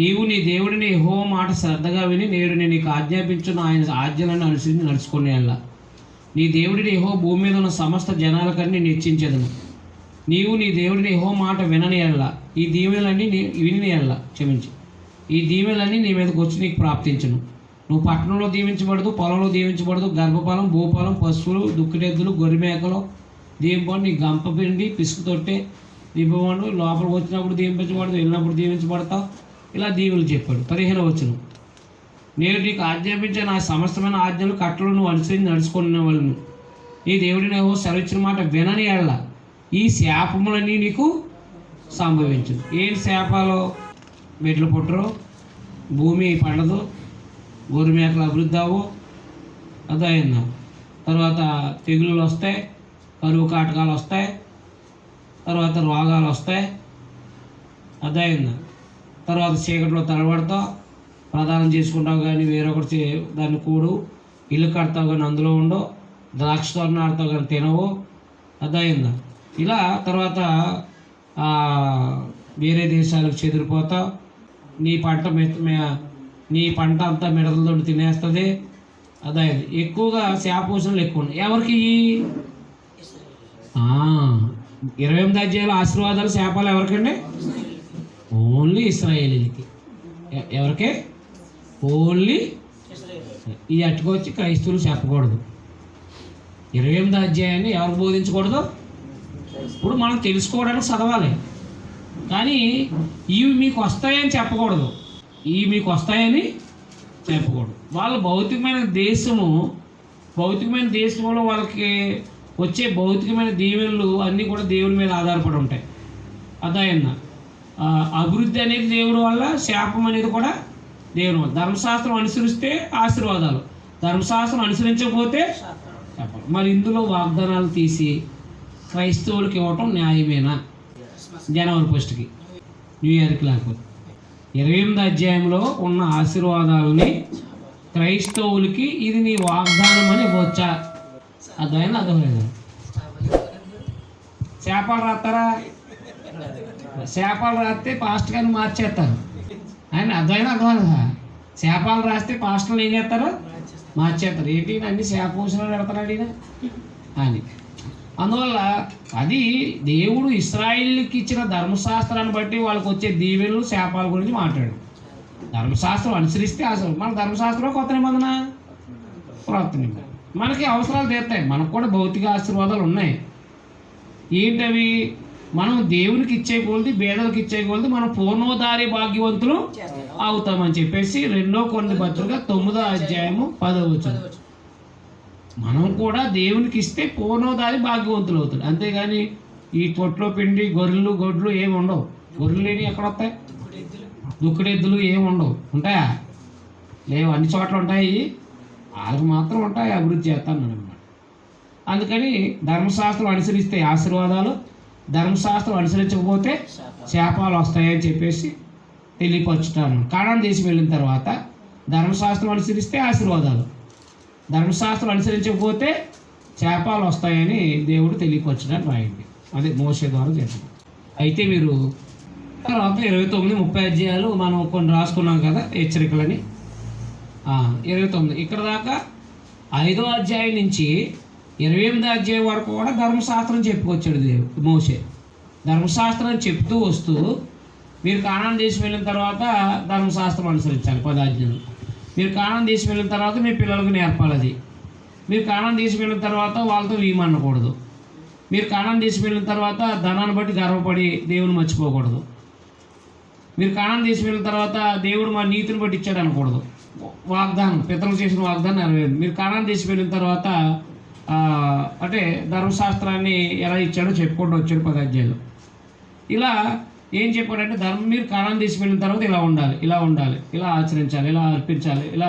నీవు నీ దేవుడిని యెహోవా మాట శ్రద్ధగా విని నేడు నేను నీకు ఆజ్ఞాపించిన ఆయన ఆజ్ఞలను అనుసరించి నడుచుకునేలా నీ దేవుడిని యెహోవా భూమి మీద ఉన్న సమస్త జనాలకన్నీ నిశ్చయించదను. నీవు నీ దేవుడిని యెహోవా మాట విననియల్లా ఈ దీవెనలన్నీ వినియల్లా ఈ దీవెనలన్నీ నీ మీదకి వచ్చి నీకు ప్రాప్తించును. నువ్వు పట్టణంలో దీవించబడదు, పొలంలో దీవించబడదు, గర్భఫలం, భూఫలం, పశువులు, దుక్కిటెద్దులు, గొర్రెమేకలు దీవింపబడి నీ గంప పిండి పిసుకు తొట్టే దీపవాడు లోపలికి వచ్చినప్పుడు దీవించబడదు, వెళ్ళినప్పుడు దీవించబడతావు. ఇలా దీవులు చెప్పాడు. 15వ వచనం. నేను నీకు ఆజ్ఞాపించే నా సమస్తమైన ఆజ్ఞలు కట్టలు నువ్వు అనుసరించి నడుచుకునే వాళ్ళను నీ దేవుడిని యెహోవా సెలవిచ్చిన మాట వినని ఎడల ఈ శాపములన్నీ నీకు సంభవించదు. ఏం శాపాలు? మెట్లు పుట్టరు, భూమి పండదు, గొర్రె మేకలు అభివృద్ధి అవ్వు, అదైందా. తర్వాత తెగుళ్ళు వస్తాయి, కరువు కాటకాలు వస్తాయి, తర్వాత రోగాలు వస్తాయి, అదైందా. తర్వాత చీకట్లో తలబడతావు, ప్రదానం చేసుకుంటావు కానీ వేరొకటి దాన్ని కూడు, ఇల్లు కడతావు కానీ అందులో ఉండవు, ద్రాక్ష తోట నాడతావు కానీ తినవు, అదైందా. ఇలా తర్వాత వేరే దేశాలకు చెదిరిపోతావు, నీ పంట అంతా మిడతలతో తినేస్తుంది, అదైంది. ఎక్కువగా శాపవచనాలు ఎక్కువ ఉన్నాయి. ఎవరికి? 28వ అధ్యాయంలో ఆశీర్వాదాలు శాపాలు ఎవరికండి? ఓన్లీ ఇశ్రాయేలీలకి. ఎవరికే? ఓన్లీ. ఈ అట్టుకొచ్చి క్రైస్తవులు చెప్పకూడదు. 28వ అధ్యాయాన్ని ఎవరికి బోధించకూడదు? ఇప్పుడు మనం తెలుసుకోవడానికి చదవాలి, కానీ ఇవి మీకు వస్తాయని చెప్పకూడదు. ఇవి మీకు వస్తాయని చెప్పకూడదు. వాళ్ళ భౌతికమైన దేశంలో వాళ్ళకి వచ్చే భౌతికమైన దీవెనలు అన్నీ కూడా దేవుని మీద ఆధారపడి ఉంటాయి. అదైనా అభివృద్ధి అనేది దేవుని వల్ల, శాపం అనేది కూడా దేవుని వల్ల. ధర్మశాస్త్రం అనుసరిస్తే ఆశీర్వాదాలు, ధర్మశాస్త్రం అనుసరించకపోతే శాపాలు. మరి ఇందులో వాగ్దానాలు తీసి క్రైస్తవులకి ఇవ్వటం న్యాయమేనా? జనవరి 1కి న్యూ ఇయర్కి లేకపోతే 28వ అధ్యాయంలో ఉన్న ఆశీర్వాదాలని క్రైస్తవులకి ఇది నీ వాగ్దానం అని ఇవ్వచ్చా? అర్థమైనా అర్థమైనా? శాపాలు రాస్తారా? శాపాలు రాస్తే పాస్టర్ గారిని మార్చేస్తారు. ఆయన అర్థమైనా అర్థమైనా? శాపాలు రాస్తే పాస్టర్లు ఏం చేస్తారు? మార్చేస్తారు. ఏంటి అన్ని శాపూసలు పెడతాడు ఈయన అని. అందువల్ల అది దేవుడు ఇశ్రాయేలుకి ఇచ్చిన ధర్మశాస్త్రాన్ని బట్టి వాళ్ళకి వచ్చే దీవెనలు శాపాల గురించి మాట్లాడు. ధర్మశాస్త్రం అనుసరిస్తే అసలు మన ధర్మశాస్త్రం కొత్త నిబంధన, కొత్త నిబంధన మనకి అవసరాలు తీరుతాయి. మనకు కూడా భౌతిక ఆశీర్వాదాలు ఉన్నాయి. ఏంటవి? మనం దేవునికి ఇచ్చే కొలది, పేదలకు ఇచ్చే కొలది మనం పూర్ణోదారి భాగ్యవంతులు అవుతామని చెప్పేసి 2 కొరింథీ పత్రిక 9వ అధ్యాయము 10వ వచనం. మనం కూడా దేవునికి ఇస్తే పూర్ణోదారి భాగ్యవంతులు అవుతాడు. అంతేగాని ఈ తొట్లో పిండి గొర్రెలు గొడ్లు ఏమి ఉండవు. గొర్రెలు లేని ఎక్కడ వస్తాయి? దుక్కుడెద్దులు ఏమి ఉండవు. ఉంటాయా? లేవు. అన్ని చోట్ల ఉంటాయి, వాళ్ళకి మాత్రం ఉంటాయి. అభివృద్ధి చేస్తాను అనమాట. అందుకని ధర్మశాస్త్రం అనుసరిస్తే ఆశీర్వాదాలు, ధర్మశాస్త్రం అనుసరించకపోతే శాపాలు వస్తాయని చెప్పేసి తెలియపరుచుతాను. కానాను దేశం వెళ్ళిన తర్వాత ధర్మశాస్త్రం అనుసరిస్తే ఆశీర్వాదాలు, ధర్మశాస్త్రం అనుసరించకపోతే శాపాలు వస్తాయని దేవుడు తెలియపరచడానికి రాయండి. అదే మోషే ద్వారా జరిగింది. అయితే మీరు తర్వాత 29, 30 అధ్యాయాలు మనం కొన్ని రాసుకున్నాం కదా హెచ్చరికలని. 29 ఇక్కడ దాకా 5వ అధ్యాయం నుంచి 28వ అధ్యాయం వరకు కూడా ధర్మశాస్త్రం చెప్పుకొచ్చాడు దేవుడు. మోషే ధర్మశాస్త్రం చెప్తూ వస్తూ మీరు కానాను దేశం వెళ్ళిన తర్వాత ధర్మశాస్త్రం అనుసరించాలి 10 ఆజ్ఞలు. మీరు కానాను దేశం వెళ్ళిన తర్వాత మీ పిల్లలకు నేర్పాలి. అది మీరు కానాను దేశం వెళ్ళిన తర్వాత వాళ్ళతో వీమనకూడదు. మీరు కానాను దేశం వెళ్ళిన తర్వాత ధనాన్ని బట్టి గర్వపడి దేవుని మర్చిపోకూడదు. మీరు కానాను దేశం వెళ్ళిన తర్వాత దేవుడు మా నీతిని బట్టి ఇచ్చాడు అనకూడదు. వాగ్దానం, పితరులు చేసిన వాగ్దానం నెరవేరు. మీరు కానాను దేశం వెళ్ళిన తర్వాత అంటే ధర్మశాస్త్రాన్ని ఎలా ఇచ్చాడో చెప్పుకుంటూ వచ్చాడు 10 అధ్యాయులు. ఇలా ఏం చెప్పాడంటే మీరు కానాను దేశం వెళ్ళిన తర్వాత ఇలా ఉండాలి, ఇలా ఉండాలి, ఇలా ఆచరించాలి, ఇలా అర్పించాలి, ఇలా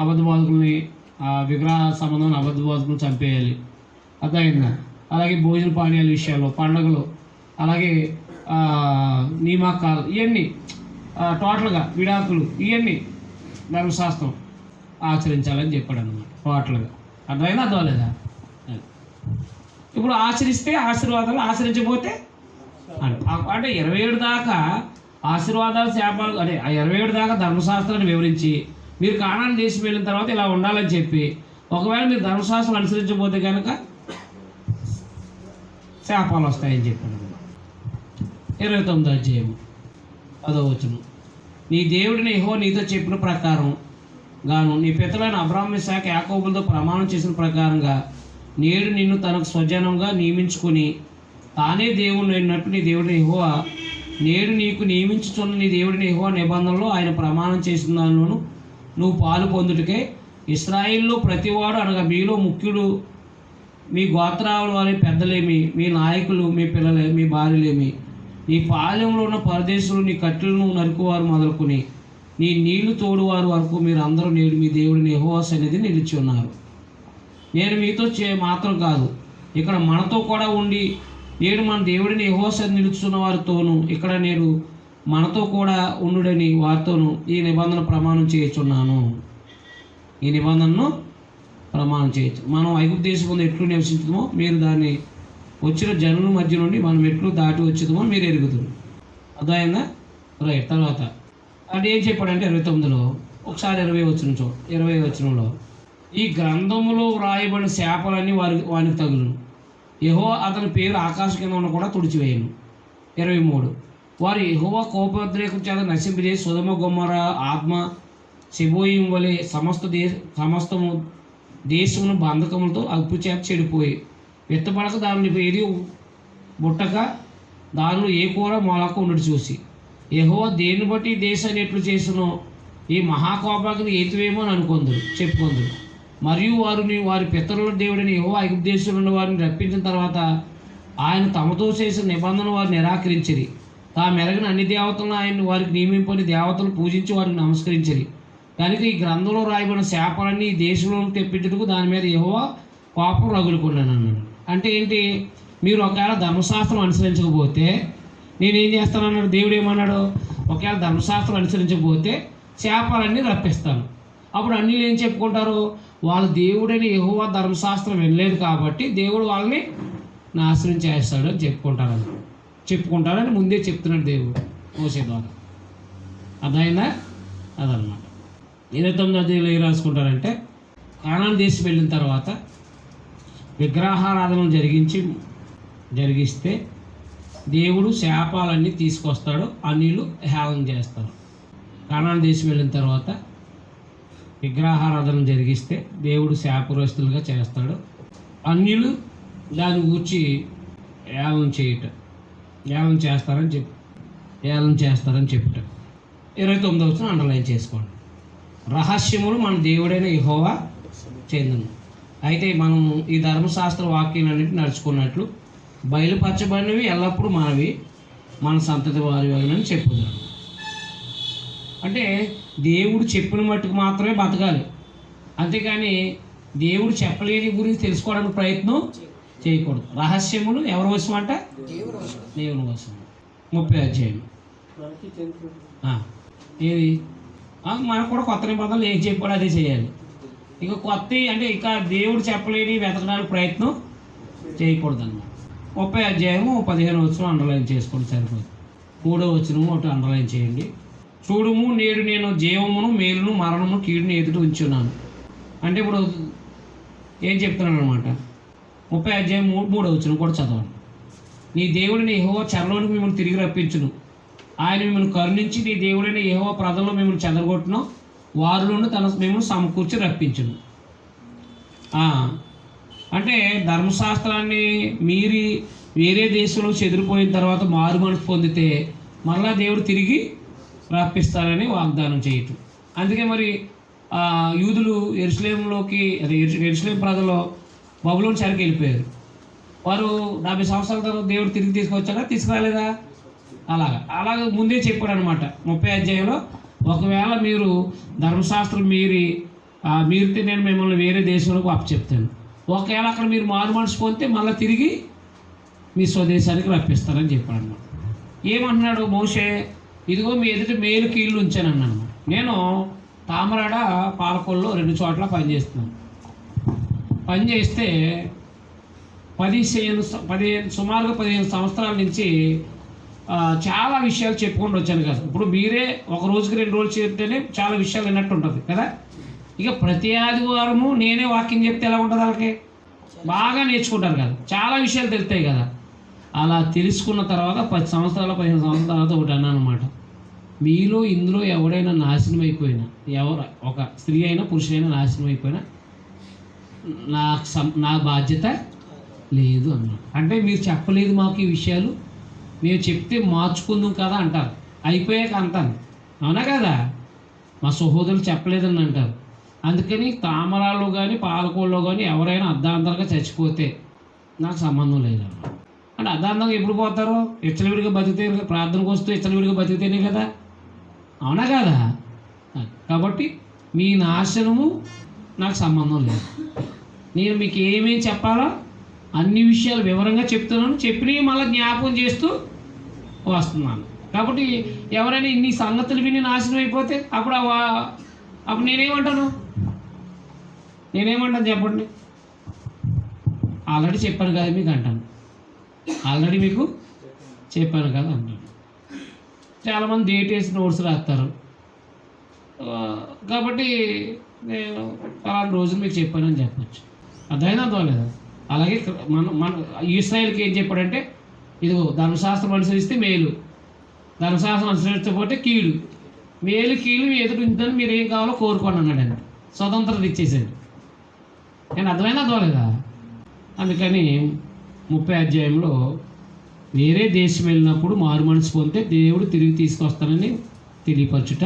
అబద్ధ బోధకుల్ని విగ్రహ సంబంధం అబద్ధ బోధకులు చంపేయాలి. అర్థమైందా? అలాగే భోజన పానీయాల విషయాలు, పండుగలు, అలాగే నియామకాలు, ఇవన్నీ టోటల్గా విడాకులు, ఇవన్నీ ధర్మశాస్త్రం ఆచరించాలని చెప్పాడు అన్నమాట. టోటల్గా అర్థమైనా అర్థమలేదా? ఇప్పుడు ఆచరిస్తే ఆశీర్వాదాలు, ఆచరించకపోతే అంటే 27 దాకా ఆశీర్వాదాలు శాపాలు, అంటే ఆ 27 దాకా ధర్మశాస్త్రాన్ని వివరించి మీరు కానాను దేశం వెళ్ళిన తర్వాత ఇలా ఉండాలని చెప్పి, ఒకవేళ మీరు ధర్మశాస్త్రం అనుసరించకపోతే కనుక శాపాలు వస్తాయని చెప్పాను. 29వ అధ్యాయం 10వ వచనం. నీ దేవుడిని యెహోవా నీతో చెప్పిన ప్రకారం గాను నీ పితరులైన అబ్రాహాము, ఇస్సాకు, యాకోబులతో ప్రమాణం చేసిన ప్రకారంగా నేడు నిన్ను తనకు స్వజనంగా నియమించుకుని తానే దేవుడు అయినట్టు నీ దేవుడిని యెహోవా నేడు నీకు నియమించుచున్న నీ దేవుడిని యెహోవా నిబంధనలో ఆయన ప్రమాణం చేసిన దానిలోను నువ్వు పాలు పొందుటకే ఇశ్రాయేలులో ప్రతివాడు అనగా మీలో ముఖ్యుడు, మీ గోత్రాల వారి పెద్దలేమి, మీ నాయకులు, మీ పిల్లలే, మీ భార్యలేమి, నీ పాలెంలో ఉన్న పరదేశులు, నీ కట్టెలను నరుకువారు మొదలుకొని నీ నీళ్లు తోడువారు వరకు మీరు అందరూ నేడు మీ దేవుడిని యెహోవా సన్నిధి నిలిచి ఉన్నారు. నేను మీతో మాత్రం కాదు, ఇక్కడ మనతో కూడా ఉండి నేడు మన దేవుడిని యెహోవా సన్నిధి నిలుచున్న వారితోనూ ఇక్కడ నేడు మనతో కూడా ఉండుడని వారితోనూ ఈ నిబంధన ప్రమాణం చేయుచున్నాను. ఈ నిబంధనను ప్రమాణం చేయొచ్చు. మనం ఐగుప్తు దేశం ముందు ఎట్లు నివసించమో మీరు దాన్ని వచ్చిన జనుల మధ్య నుండి మనం ఎట్లు దాటి వచ్చేదమో మీరు ఎరుగుతారు. అర్థమైందా? రైట్. తర్వాత అంటే ఏం చెప్పాడంటే 29లో ఒకసారి 20 వచనంలో ఈ గ్రంథములో వ్రాయబడిన శాపలన్నీ వానికి తగులును, యెహోవా అతని పేరు ఆకాశ కింద ఉన్న కూడా తుడిచివేయను. 23 వారు యెహోవా కోపోద్రేకం చేత నశింపజేసి సొదొమ గొమొర్రా ఆత్మ సెబోయిం వలె సమస్తము దేశమును బంధకములతో అప్పు చేత చెడిపోయి విత్తపడక దానిని ఏది బుట్టక దానిలో ఏ కూర మొలక ఉండడు చూసి యెహోవా దేన్ని బట్టి దేశాన్ని ఎట్లు చేసినో ఈ మహాకోపాగ్ని ఏతువేమో అని చెప్పుకొందురు. మరియు వారి పితరుల దేవుడిని యెహోవా ఐగుప్తు దేశంలో ఉన్న వారిని రప్పించిన తర్వాత ఆయన తమతో చేసిన నిబంధన వారు నిరాకరించిరి. తాము ఎరగిన అన్ని దేవతలను ఆయన వారికి నియమింపని దేవతలు పూజించి వారికి నమస్కరించిరి. కనుక ఈ గ్రంథంలో రాయబడిన శాపాలన్నీ ఈ దేశంలో తెప్పించుటకు దాని మీద యెహోవా కోపం రగులుకున్నాను అన్నాడు. అంటే ఏంటి, మీరు ఒకవేళ ధర్మశాస్త్రం అనుసరించకపోతే నేనేం చేస్తానన్నాడు దేవుడు. ఏమన్నాడు, ఒకవేళ ధర్మశాస్త్రం అనుసరించకపోతే శాపాలన్నీ రప్పిస్తాను. అప్పుడు అన్నీ ఏం చెప్పుకుంటారు, వాళ్ళు దేవుడని యెహోవా ధర్మశాస్త్రం వినలేదు కాబట్టి దేవుడు వాళ్ళని నాశనం చేస్తాడు అని చెప్పుకుంటారని ముందే చెప్తున్నాడు దేవుడు మోసే ద్వారా. అదైనా అదనమాట. 29వ అధ్యాయంలో ఏం రాసుకుంటారంటే, కానాను దేశం వెళ్ళిన తర్వాత విగ్రహారాధన జరిగిస్తే దేవుడు శాపాలన్నీ తీసుకొస్తాడు, అన్యులు హేళన చేస్తారు. కానాను దేశం వెళ్ళిన తర్వాత విగ్రహారాధన జరిగిస్తే దేవుడు శాపగ్రస్తులుగా చేస్తాడు, అన్యులు దాని గూర్చి ఏళన చేస్తారని చెప్పుట. 29వ వచనం అండర్లైన్ చేసుకోండి. రహస్యములు మన దేవుడైన యెహోవా చెందును. అయితే మనం ఈ ధర్మశాస్త్ర వాక్యాలన్నింటినీ నడుచుకున్నట్లు బయలుపరచబడినవి ఎల్లప్పుడూ మనవి, మన సంతతి వారి అని చెప్పుదాం. అంటే దేవుడు చెప్పిన మట్టుకు మాత్రమే బతకాలి, అంతేకాని దేవుడు చెప్పలేని గురించి తెలుసుకోవడానికి ప్రయత్నం చేయకూడదు. రహస్యములు ఎవరి వశం అంట, దేవుని వశం. 30వ అధ్యాయం ఏది, మనకు కూడా కొత్త నిబంధనలు ఏం చెప్పాడో అదే చేయాలి. ఇక కొత్త అంటే ఇక దేవుడు చెప్పలేని వెతకడానికి ప్రయత్నం చేయకూడదు అన్నమాట. 30వ అధ్యాయము 15వ వచనం అండర్లైన్ చేసుకోండి సరిపోదు. 3వ వచనము ఒకటి అండర్లైన్ చేయండి. చూడుము, నేడు నేను జీవమును మేలును మరణము కీడును ఎదుట ఉంచున్నాను. అంటే ఇప్పుడు ఏం చెప్తున్నాను అనమాట. 30వ అధ్యాయం 3వ వచనం కూడా చదవండి. నీ దేవుడిని యెహోవా చెరలోనికి మిమ్మల్ని తిరిగి రప్పించును, ఆయన మిమ్మల్ని కరుణించి నీ దేవుడైన యెహోవా ప్రజల్లో మిమ్మల్ని చెదరగొట్టును, వారిలోనూ మిమ్మల్ని సమకూర్చి రప్పించును. అంటే ధర్మశాస్త్రాన్ని మీరి వేరే దేశంలో చెదిరిపోయిన తర్వాత మారు మనసు పొందితే మళ్ళా దేవుడు తిరిగి రప్పిస్తారని వాగ్దానం చేయటం. అందుకే మరి యూదులు యెరూషలేములోకి, అదే యెరూషలేం ప్రజలు బబులోను చెరకి వెళ్ళిపోయారు. వారు 70 సంవత్సరాల తర్వాత దేవుడు తిరిగి తీసుకొచ్చాడా, తీసుకురాలేదా? అలాగ ముందే చెప్పాడు అనమాట 30వ అధ్యాయంలో. ఒకవేళ మీరు ధర్మశాస్త్రం మీరితే నేను మిమ్మల్ని వేరే దేశంలోకి అప్పచెప్తాను. ఒకవేళ అక్కడ మీరు మారు మనసు పొందితే మళ్ళీ తిరిగి మీ స్వదేశానికి రప్పిస్తారని చెప్పాడు అనమాట. ఏమంటున్నాడు మోషే, ఇదిగో మీ ఎదుటి మేలు కీళ్ళు ఉంచాను అన్నాను. నేను తామరాడ పాలకొల్లో 2 చోట్ల పనిచేస్తున్నాను. పనిచేస్తే సుమారుగా 15 సంవత్సరాల నుంచి చాలా విషయాలు చెప్పుకుంటూ వచ్చాను కదా. ఇప్పుడు మీరే ఒక రోజుకి 2 రోజులు చెప్తేనే చాలా విషయాలు విన్నట్టు ఉంటుంది కదా. ఇక ప్రతి ఆదివారము నేనే వాక్యం చెప్తే ఎలా ఉంటుంది, వాళ్ళకి బాగా నేర్చుకుంటారు కదా, చాలా విషయాలు తెలుస్తాయి కదా. అలా తెలుసుకున్న తర్వాత 10 సంవత్సరాలు 15 సంవత్సరాల తర్వాత ఒకటి అన్నాను అనమాట. మీలో ఇందులో ఎవడైనా నాశనం అయిపోయినా, ఒక స్త్రీ అయినా పురుషుడైనా నాశనం అయిపోయినా నా బాధ్యత లేదు అన్నాడు. అంటే మీరు చెప్పలేదు మాకు ఈ విషయాలు, మేము చెప్తే మార్చుకుందాం కదా అంటారు, అయిపోయాక అంటాను. అవునా కదా, మా సహోదరులు చెప్పలేదని అంటారు. అందుకని తామరాల్లో కానీ పాలకోళ్ళలో కానీ ఎవరైనా అర్ధాంతరంగా చచ్చిపోతే నాకు సంబంధం లేదు అన్నమాట. అంటే అర్ధాంతంగా ఎప్పుడు పోతారో, ఇచ్చలవిడిగా బతికితే, ప్రార్థనకు వస్తూ ఇచ్చలవిడిగా బతికితేనే కదా. అవునా కదా. కాబట్టి మీ నాశనము నాకు సంబంధం లేదు. నేను మీకు ఏమేమి చెప్పాలో అన్ని విషయాలు వివరంగా చెప్తున్నాను, చెప్పినవి మళ్ళీ జ్ఞాపకం చేస్తూ వస్తున్నాను. కాబట్టి ఎవరైనా ఇన్ని సంగతులు విని నాశనం అయిపోతే అప్పుడు నేనేమంటాను చెప్పండి. ఆల్రెడీ చెప్పాను కదా మీకు అంటాను, ఆల్రెడీ మీకు చెప్పాను కదా అంటాను. చాలామంది డేట్ వేసి నోట్స్ రాస్తారు. కాబట్టి నేను పలానా రోజులు మీకు చెప్పానని చెప్పచ్చు. అదైనా అర్థం. అలాగే మన ఇశ్రాయేలుకి ఏం చెప్పాడంటే, ఇదిగో ధర్మశాస్త్రం అనుసరిస్తే మేలు, ధర్మశాస్త్రం అనుసరించకపోతే కీడు. మేలు కీడు ఎదుటి ఉందని మీరు ఏం కావాలో కోరుకోండి అన్నాడండి. స్వతంత్రత ఇచ్చేసాడు. నేను అర్థమైనా అర్థమలేదా. అందుకని 30వ అధ్యాయంలో వేరే దేశం వెళ్ళినప్పుడు మారు మనసు పొందితే దేవుడు తిరిగి తీసుకొస్తానని తెలియపరచుట.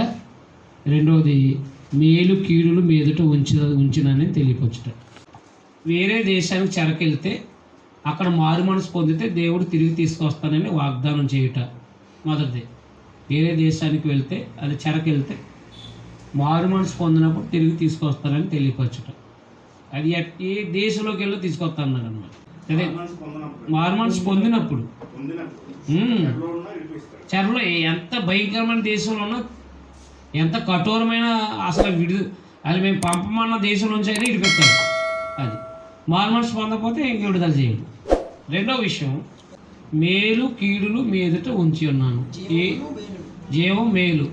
రెండవది మేలు కీడులు మీదుట ఉంచినని తెలియపరచుట. వేరే దేశానికి చెరకెళ్తే అక్కడ మారు మనసు పొందితే దేవుడు తిరిగి తీసుకొస్తానని వాగ్దానం చేయుట మొదటిది. వేరే దేశానికి వెళ్తే, అది చెరకెళ్తే మారు మనసు పొందినప్పుడు తిరిగి తీసుకొస్తానని తెలియపరచుట. అది ఏ దేశంలోకి వెళ్ళి తీసుకొస్తానన్నాడు అన్నమాట. అదే మారుమనసు పొందినప్పుడు చెరలో ఎంత భయంకరమైన దేశంలో ఉన్నా, ఎంత కఠోరమైన అసలు అది మేము పంపమన్న దేశం నుంచి అయినా ఇడిపెట్టారు. అది మారుమనసు పొందకపోతే ఇంక విడుదల చేయడు. రెండో విషయం, మేలు కీడులు మీ ఎదుట ఉంచి ఉన్నాను. జీవం మేలు,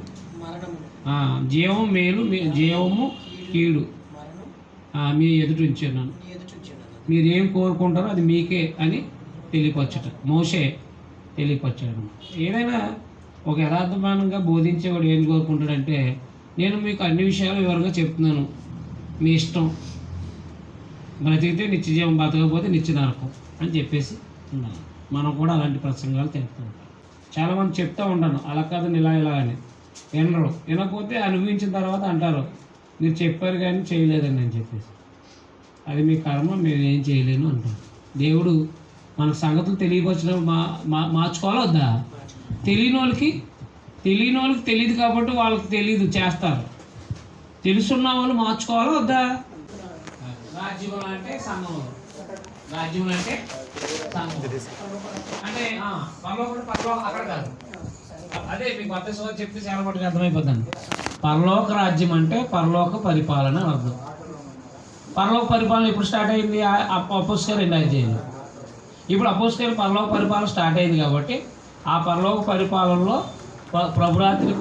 జీవం మేలు, జీవము కీడు మీ ఎదుట ఉంచి ఉన్నాను. మీరు ఏం కోరుకుంటారో అది మీకే అని తెలియపరచట మోషే తెలియపరచాడు. ఏదైనా ఒక యథార్థమానంగా బోధించేవాడు ఏం కోరుకుంటాడంటే, నేను మీకు అన్ని విషయాలు వివరంగా చెప్తున్నాను, మీ ఇష్టం, బ్రతికితే నిత్య జీవం, బతకపోతే నిత్య నరకం అని చెప్పేసి ఉన్నాను. మనం కూడా అలాంటి ప్రసంగాలు తెలుస్తూ ఉంటాం. చాలామంది చెప్తూ ఉంటాను, అలా కాదని ఇలా అని. వినరు. వినకపోతే అనుభవించిన తర్వాత అంటారు, మీరు చెప్పారు కానీ చేయలేదని అని చెప్పేసి. అది మీ కర్మ, మేము ఏం చేయలేను అంటారు. దేవుడు మన సంగతులు తెలియపరచడం మార్చుకోవాలా వద్దా? తెలియని వాళ్ళకి తెలియదు కాబట్టి వాళ్ళకి తెలియదు, చేస్తారు. తెలుసున్న వాళ్ళు మార్చుకోవాలా వద్దా? రాజ్యం అంటే సంఘం, రాజ్యం అంటే సంఘం అంటే పరలోక అక్కడ కాదు. అదే మీకు కొత్త సోదరు చెప్తే చాలా మటుకు అర్థమైపోతుంది. పరలోక రాజ్యం అంటే పరలోక పరిపాలన అర్థం. పరలోక పరిపాలన ఎప్పుడు స్టార్ట్ అయింది? అపోస్తలుల 2వ అధ్యాయంలో. ఇప్పుడు అపోస్తలుల పరలోక పరిపాలన స్టార్ట్ అయింది కాబట్టి ఆ పరలోక పరిపాలనలో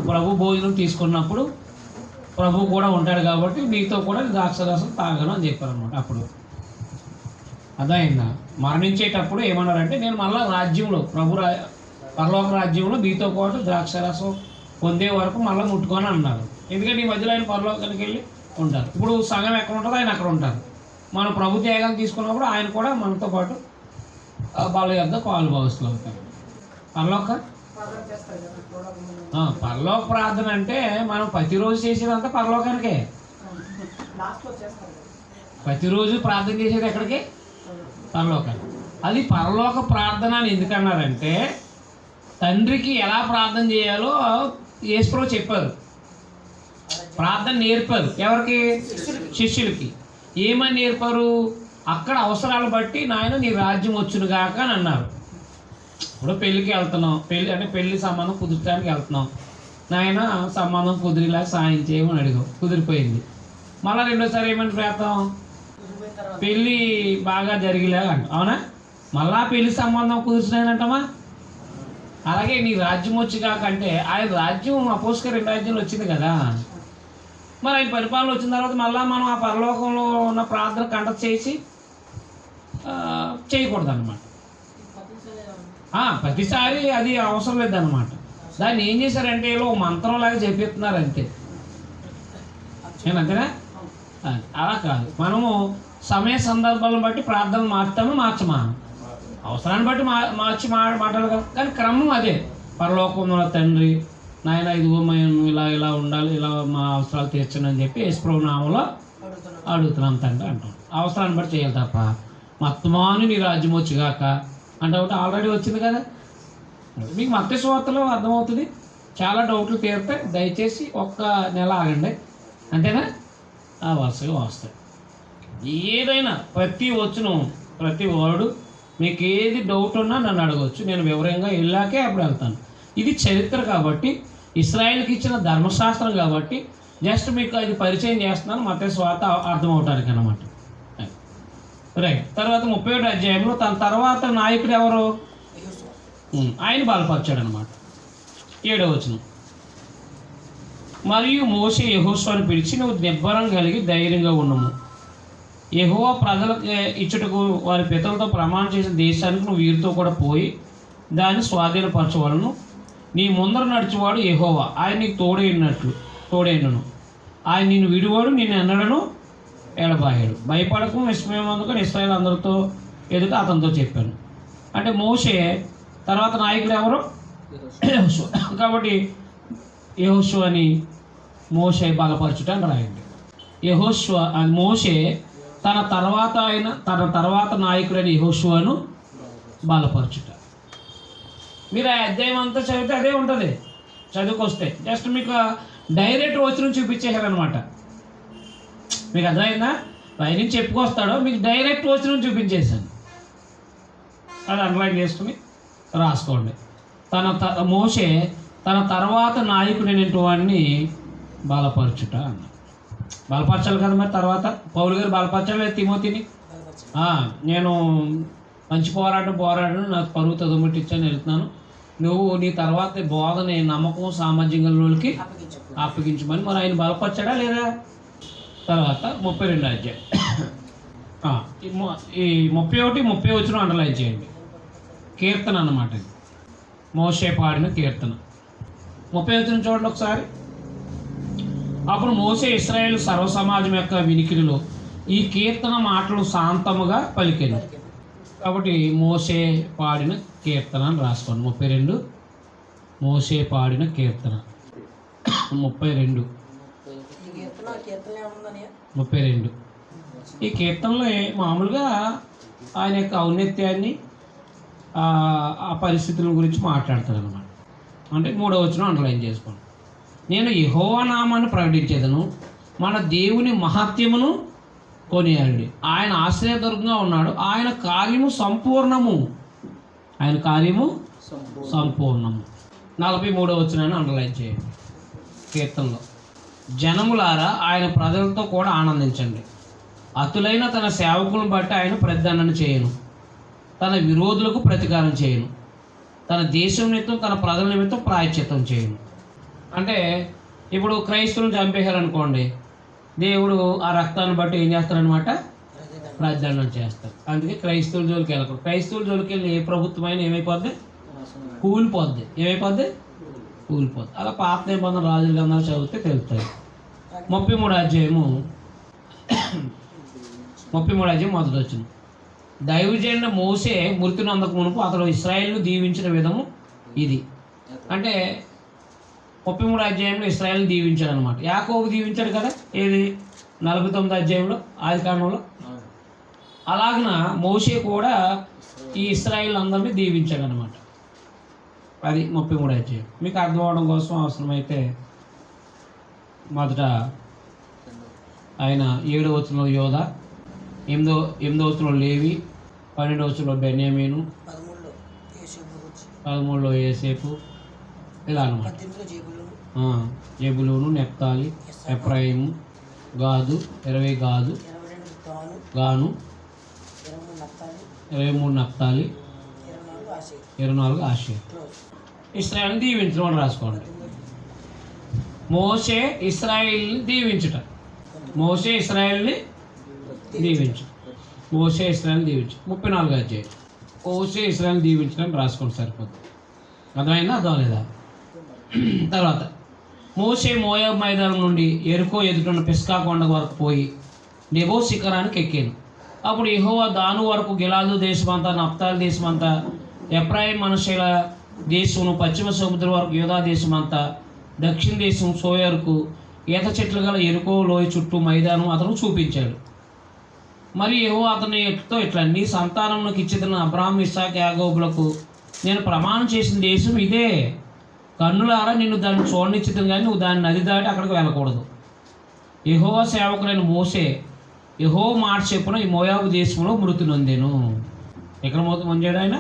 ప్రభు భోజనం తీసుకున్నప్పుడు ప్రభు కూడా ఉంటాడు కాబట్టి మీతో కూడా ద్రాక్షరసం తాగను అని చెప్పారు అనమాట. అప్పుడు అదైందా? మరణించేటప్పుడు ఏమన్నారంటే, నేను మళ్ళీ రాజ్యంలో పరలోక రాజ్యంలో మీతో పాటు ద్రాక్షరసం పొందే వరకు మళ్ళీ ముట్టుకొని అన్నారు. ఎందుకంటే ఈ మధ్యలో ఆయన పరలోకానికి వెళ్ళి ఉంటారు. ఇప్పుడు సగం ఎక్కడ ఉంటుందో ఆయన అక్కడ ఉంటారు. మనం ప్రభు త్యాగాలు తీసుకున్నప్పుడు ఆయన కూడా మనతో పాటు వాళ్ళ యొద్ద పాలు భాగస్తులు అవుతారు. పరలోక ప్రార్థన అంటే మనం ప్రతిరోజు చేసేదంతా పరలోకానికే. ప్రతిరోజు ప్రార్థన చేసేది ఎక్కడికి? పరలోకానికి. అది పరలోక ప్రార్థన అని ఎందుకన్నారంటే, తండ్రికి ఎలా ప్రార్థన చేయాలో యేసుప్రభు చెప్పారు. ప్రార్థన నేర్పారు. ఎవరికి? శిష్యులకి. ఏమని నేర్పారు? అక్కడ అవసరాలు బట్టి నాయన నీ రాజ్యం వచ్చును గాక అని అన్నారు. ఇప్పుడు పెళ్ళికి వెళ్తున్నాం, పెళ్లి సంబంధం కుదరడానికి వెళ్తున్నాం. నాయన సంబంధం కుదిరిలా సాయం చేయమని అడిగాం, కుదిరిపోయింది. మళ్ళీ రెండోసారి ఏమని ప్రార్థన? పెళ్ళి బాగా జరిగేలాగా అంట. అవునా? మళ్ళా పెళ్లి సంబంధం కుదిరిచినాయంటమా? అలాగే నీ రాజ్యం వచ్చి కాకంటే ఆయన రాజ్యం అపోస్తలుల 2వ అధ్యాయంలో వచ్చింది కదా. మరి ఆయన పరిపాలన వచ్చిన తర్వాత మళ్ళీ మనం ఆ పరలోకంలో ఉన్న ప్రార్థన కంట చేసి చేయకూడదు అన్నమాట. ప్రతిసారి అది అవసరం లేదన్నమాట. దాన్ని ఏం చేశారంటే ఏదో మంత్రంలాగా చెప్పిస్తున్నారు అంతే. అంతేనా? అలా కాదు. మనము సమయ సందర్భాలను బట్టి ప్రార్థనలు మార్చమా? అవసరాన్ని బట్టి మార్చి మాట్లాడగలం. కానీ క్రమం అదే. పరలోకంలో తండ్రి నాయన ఇదిగో మేము ఇలా ఉండాలి, ఇలా మా అవసరాలు తీర్చండి అని చెప్పి యేసుప్రభు నామంలో అడుగుతున్నాం తండ్రి అంటాం. అవసరాన్ని బట్టి చేయాలి తప్ప మత్తమాను నీ రాజ్యం వచ్చి కాక అంటే ఒకటి ఆల్రెడీ వచ్చింది కదా. మీకు మత్తయి సువార్తలో అర్థమవుతుంది. చాలా డౌట్లు తీరితే దయచేసి ఒక్క నెల ఆగండి, అంతేనా? వరుసగా వస్తాయి. ఏదైనా ప్రతి వర్డ్ మీకు ఏది డౌట్ ఉన్నా నన్ను అడగవచ్చు. నేను వివరంగా వెళ్ళాకే అప్పుడు వెళ్తాను. ఇది చరిత్ర కాబట్టి, ఇశ్రాయేల్కి ఇచ్చిన ధర్మశాస్త్రం కాబట్టి జస్ట్ మీకు అది పరిచయం చేస్తున్నాను మత్తయి సువార్త అర్థం అవటానికి అన్నమాట. రైట్. తర్వాత 31వ అధ్యాయంలో తన తర్వాత నాయకుడు ఎవరు? ఆయన బలపరిచాడు అనమాట. 7వ వచనం. మరియు మోషే యెహోషువను పిలిచి, నువ్వు నిబ్బరం కలిగి ధైర్యంగా ఉండము. యెహోవా ప్రజలకు ఇచ్చుటకు వారి పితరులతో ప్రమాణం చేసిన దేశానికి నువ్వు వీరితో కూడా పోయి దాన్ని స్వాధీనపరచవలను. నీ ముందర నడిచేవాడు యెహోవా, ఆయన నీకు తోడైనను. ఆయన నిన్ను విడివాడు, నిన్ను ఎన్నడను ఎడబాయాడు. భయపడకు, విస్మయమందుకు ఇశ్రాయేలు అందరితో ఎదుట అతనితో చెప్పాను. అంటే మోషే తర్వాత నాయకుడు ఎవరు? యెహోషువ. కాబట్టి యెహోషువని మోషే బలపరచుట అని రాయండి. యెహోషువ అని మోషే తన తర్వాత నాయకుడైన యెహోషువను బలపరచుట. మీరు ఆ అధ్యాయం అంతా చదివితే అదే ఉంటుంది. చదువుకొస్తే జస్ట్ మీకు డైరెక్ట్ వచనం చూపించేశారనమాట. మీకు అర్థమైందా? పైనుంచి చెప్పుకొస్తాడో మీకు డైరెక్ట్ వచనం చూపించేశాను. అది అండర్లైన్ చేసుకుని రాసుకోండి. మోషే తన తర్వాత నాయకుడైనటువంటి వాడిని బలపరచుట అన్నాడు. బలపరచాలి కదా మరి. తర్వాత పౌలు గారు బలపరచాలి తిమోతిని. నేను మంచి పోరాటం నాకు పరువు తదుముట్టించని వెళ్తున్నాను, నువ్వు నీ తర్వాత బోధని నమ్మకం సామర్థ్యం గల వాళ్ళకి అప్పగించమని. మరి ఆయన బలపరచాడా లేదా? తర్వాత 32 అధ్యాయం ఈ 31, 30 వచ్చిన అండర్లైన్ చేయండి. కీర్తన అన్నమాట ఇది, మోషే పాడిన కీర్తన. 30 వచ్చిన చూడండి ఒకసారి. అప్పుడు మోషే ఇశ్రాయేలు సర్వసమాజం యొక్క వినికిడిలో ఈ కీర్తన మాటలు శాంతముగా పలికెను. కాబట్టి మోషే పాడిన కీర్తన అని రాసుకోండి. 32 మోషే పాడిన కీర్తన. 32 ఈ కీర్తనలో మామూలుగా ఆయన యొక్క ఔన్నత్యాన్ని ఆ పరిస్థితుల గురించి మాట్లాడతాడు అన్నమాట. అంటే 3వ వచనం అండర్లైన్ చేసుకోండి. నేను యెహోవా నామాన్ని ప్రకటించేదను, మన దేవుని మహత్యమును కొనియాడండి. ఆయన ఆశ్రయదుర్గంగా ఉన్నాడు, ఆయన కార్యము సంపూర్ణము. 43వ వచనాన్ని అండర్లైన్ చేయండి కీర్తనలో. జనములారా ఆయన ప్రజలతో కూడా ఆనందించండి, అతులైన తన సేవకులను బట్టి ఆయన ప్రతిదండన చేయను, తన విరోధులకు ప్రతీకారం చేయను, తన దేశం నిమిత్తం తన ప్రజల నిమిత్తం ప్రాయశ్చిత్తం చేయను. అంటే ఇప్పుడు క్రైస్తవులను చంపేశారనుకోండి, దేవుడు ఆ రక్తాన్ని బట్టి ఏం చేస్తారనమాట? ప్రతిదండన చేస్తారు. అందుకే క్రైస్తవుల జోలికి వెళ్ళకూడదు. క్రైస్తవుల జోలికి వెళ్ళి ఏ ప్రభుత్వమైనా ఏమైపోద్ది? కూలిపోద్ది. కూలిపోద్ది. అలా పాత నిబంధన రాజుల గ్రంథాలు చదివితే తెలుస్తాయి. 33వ అధ్యాయము మొదటి వచనం. దైవజనుడు మోషే మృతి నందకు మునుపు అతడు ఇశ్రాయేలును దీవించిన విధము ఇది. అంటే 33వ అధ్యాయంలో ఇశ్రాయేలును దీవించాడు అనమాట. యాకోబు దీవించాడు కదా, ఏది 49వ అధ్యాయంలో ఆదికాండంలో. అలాగన మోషే కూడా ఈ ఇశ్రాయేలు అందరినీ దీవించాడు అనమాట. అది 33వ అధ్యాయం. మీకు అర్థం అవడం కోసం అవసరమైతే మొదట ఆయన 7వ వచనంలో యోధ, 8వ వచనంలో లేవి, 12వ వచనంలో బెన్యామీను, 13లో యేసేపు, ఇలా అనమాట. జెబులూను, నెఫ్తాలి, ఎఫ్రాయిము, గాదు, 20 గాను, 23 నఫ్తాలి, 24 ఆషేర్. ఇశ్రాయేలుని దీవించడం అని రాసుకోండి. మోషే ఇశ్రాయేలుని దీవించుట. మోషే ఇశ్రాయేలుని దీవించు. 34వ అధ్యాయం మోషే ఇశ్రాయేలుని దీవించడం రాసుకోండి, సరిపోతుంది. అర్థమైందా? అర్థం లేదా? తర్వాత మోషే మోయాబు మైదానం నుండి ఎరుకో ఎదుటున్న పిస్కా కొండ వరకు పోయి నెబో శిఖరానికి ఎక్కాను. అప్పుడు యెహోవా దాను వరకు గిలాదు దేశమంతా, నఫ్తాలి దేశమంతా, ఎఫ్రాయిం మనష్షేల దేశమును, పశ్చిమ సముద్రం వరకు యూదా దేశమంతా, దక్షిణ దేశం సోయరుకు, ఈత చెట్లు గల ఎరుకో లోయ చుట్టూ మైదానం అతను చూపించాడు. మరి యెహోవా అతని ఎట్తో ఇట్లా, నీ సంతానమునకు ఇచ్చేదన్న అబ్రాహాము, ఇస్సాకు, యాకోబులకు నేను ప్రమాణం చేసిన దేశం ఇదే. కన్నులారా నిన్ను దాన్ని చూడనిచ్చితం, కానీ నువ్వు దాన్ని నది దాటి అక్కడికి వెళ్ళకూడదు. యెహోవా సేవకుడైన మోషే యెహోవా మాట చెప్పున ఈ మోయాబు దేశంలో మృతి నొందెను. ఎక్కడ ముందాడు ఆయన?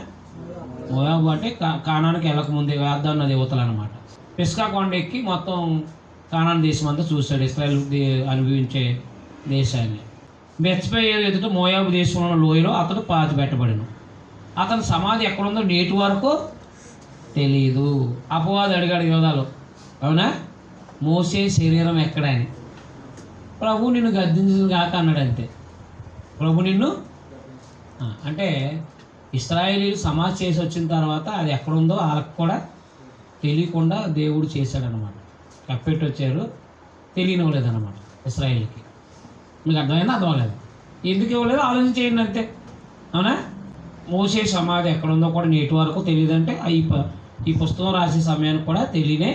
మోయాబు అంటే కానానికి వెళ్ళకముందే వేద్దాం నది యువతలు అనమాట. పిస్కా కొండ ఎక్కి మొత్తం కానాన్ దేశం అంతా చూశాడు, ఇశ్రాయేలు అనుభవించే దేశాన్ని. బెత్షెమెషు ఎదుట మోయాబు దేశంలో లోయలో అతడు పాతి పెట్టబడెను. అతని సమాధి ఎక్కడుందో నేటి వరకు తెలీదు. అపవాది అడిగాడు యోధాలో, అవునా, మోసే శరీరం ఎక్కడని. ప్రభు నిన్ను గద్దించదు కాక అన్నాడు అంతే. ప్రభు నిన్ను అంటే ఇశ్రాయేలీలు సమాధి చేసి వచ్చిన తర్వాత అది ఎక్కడుందో వాళ్ళకు కూడా తెలియకుండా దేవుడు చేశాడనమాట. కప్పెట్టి వచ్చారు, తెలియనివ్వలేదన్నమాట ఇశ్రాయేల్కి. మీకు అర్థమైందా? అర్థం లేదు. ఎందుకు ఇవ్వలేదు ఆలోచన చేయండి అంతే, అవునా. మోసే సమాధి ఎక్కడుందో కూడా నేటి వరకు తెలియదంటే ఈ పుస్తకం రాసే సమయానికి కూడా తెలియనే.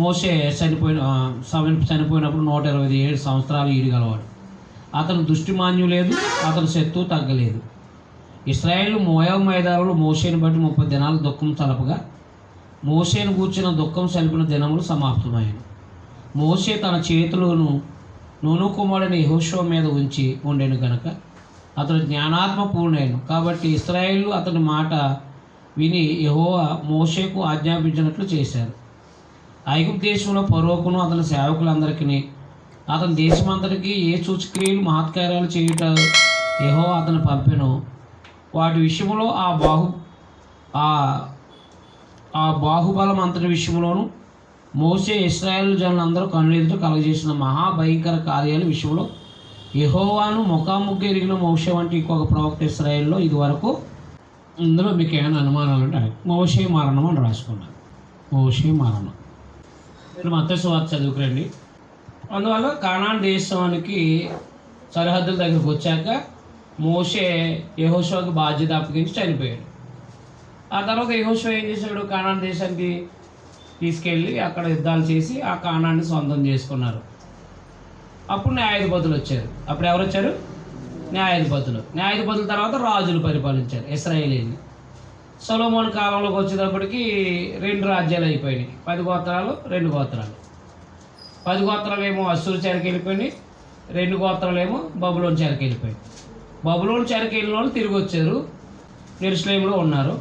మోసే చనిపోయినప్పుడు 127 సంవత్సరాలు ఈడగలవాడు. అతను దృష్టిమాన్యం లేదు, అతను శత్రువు తగ్గలేదు. ఇశ్రాయేలు మోయాబు మైదానంలో మోషేను బట్టి 30 దినాలు దుఃఖం చలపగా మోషేను కూర్చున్న దుఃఖం చలిపిన దినములు సమాప్తమయ్యాను. మోషే తన చేతులను నూను కుమారుడైన యెహోషువ మీద ఉంచి ఉండెను గనక అతడు జ్ఞానాత్మ పూర్ణైన. కాబట్టి ఇశ్రాయేలు అతని మాట విని యెహోవా మోషేకు ఆజ్ఞాపించినట్లు చేశారు. ఐగుప్తు దేశంలో ఫరోకును అతని సేవకులందరికీ అతని దేశమంతటికి ఏ సూచక్రియలు మహత్కార్యాలు చేయుట యెహోవా అతను పంపెను వాటి విషయంలో ఆ బాహుబలం అంతటి విషయంలోను మోషే ఇశ్రాయేలు జనులందరూ కనులెదుట కలుగజేసిన మహాభయంకర కార్యాల విషయంలో యెహోవాను ముఖాముఖి ఎరిగిన మోషే వంటి ఇంకొక ప్రవక్త ఇశ్రాయేల్లో ఇది వరకు. ఇందులో మీకు ఏమైనా అనుమానాలు అంటే మోషే మరణం అని రాసుకున్నాను. మోషే మరణం మీరు మత్తయి సువార్త చదువుకురండి. అందువల్ల కానాన్ దేశానికి సరిహద్దుల దగ్గరకు వచ్చాక మోషే యెహోషువకి బాధ్యత అప్పగించి చనిపోయాడు. ఆ తర్వాత యెహోషువ ఏం చేశాడు? కానాన్ దేశానికి తీసుకెళ్ళి అక్కడ యుద్ధాలు చేసి ఆ కానాన్ని సొంతం చేసుకున్నారు. అప్పుడు న్యాయాధిపతులు వచ్చారు. అప్పుడు ఎవరు వచ్చారు? న్యాయాధిపతుల తర్వాత రాజులు పరిపాలించారు ఇశ్రాయేలీని. సొలొమోను కాలంలోకి వచ్చేటప్పటికి 2 రాజ్యాలు అయిపోయినాయి. 10 గోత్రాలు 2 గోత్రాలు. 10 గోత్రాలు ఏమో అశ్షూరు చెరకి వెళ్ళిపోయినాయి, 2 గోత్రాలు ఏమో బబులోను చెరకి వెళ్ళిపోయాయి. బబులోను చెరకి వెళ్ళిన వాళ్ళు తిరిగి వచ్చారు, యెరూషలేములో ఉన్నారు.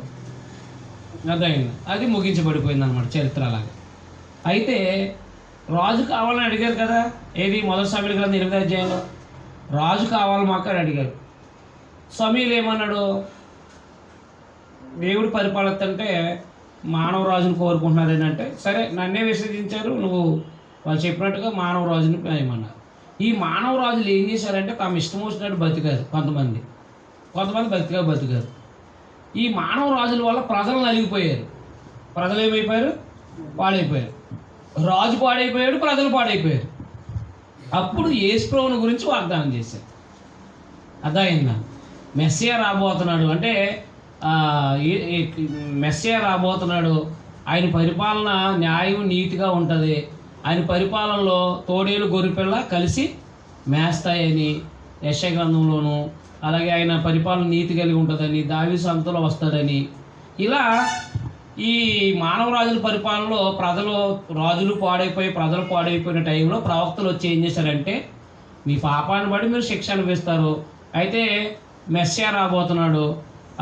అదైంది, అది ముగించబడిపోయింది అన్నమాట చరిత్ర. అలాగే అయితే రాజు కావాలని అడిగారు కదా. ఏది? మొదటి సమూయేలు గ్రంథం 8వ అధ్యాయంలో రాజు కావాలి మాకు అని అడిగారు. సమూయేలు ఏమన్నాడు? దేవుడు పరిపాలన అంటే మానవ రాజును కోరుకుంటున్నారు ఏంటంటే, సరే నన్నే విసర్జించారు, నువ్వు వాళ్ళు చెప్పినట్టుగా మానవ రాజుని ఏమన్నారు. ఈ మానవ రాజులు ఏం చేశారంటే తమ ఇష్టం వచ్చినట్టు బతికారు. కొంతమంది బతికారు. ఈ మానవ రాజుల వల్ల ప్రజలు నలిగిపోయారు. ప్రజలు ఏమైపోయారు? పాడైపోయారు. రాజు పాడైపోయాడు, ప్రజలు పాడైపోయారు. అప్పుడు యేసుప్రభువుని గురించి వాగ్దానం చేశారు. అర్థమైందా? మెస్సియా రాబోతున్నాడు అంటే మెస్సియా రాబోతున్నాడు. ఆయన పరిపాలన న్యాయం నీతిగా ఉంటుంది. ఆయన పరిపాలనలో తోడేలు గొర్రెపిల్ల కలిసి మేస్తాయని యెషయా గ్రంథంలోను, అలాగే ఆయన పరిపాలన నీతి కలిగి ఉంటుందని, దావీదు సంతలో వస్తాడని, ఇలా ఈ మానవ రాజుల పరిపాలనలో రాజులు పాడైపోయిన టైంలో ప్రవక్తలు వచ్చి ఏం చేశారంటే, మీ పాపాన్ని బట్టి మీరు శిక్ష అనిపిస్తారు, అయితే మెస్సియా రాబోతున్నాడు,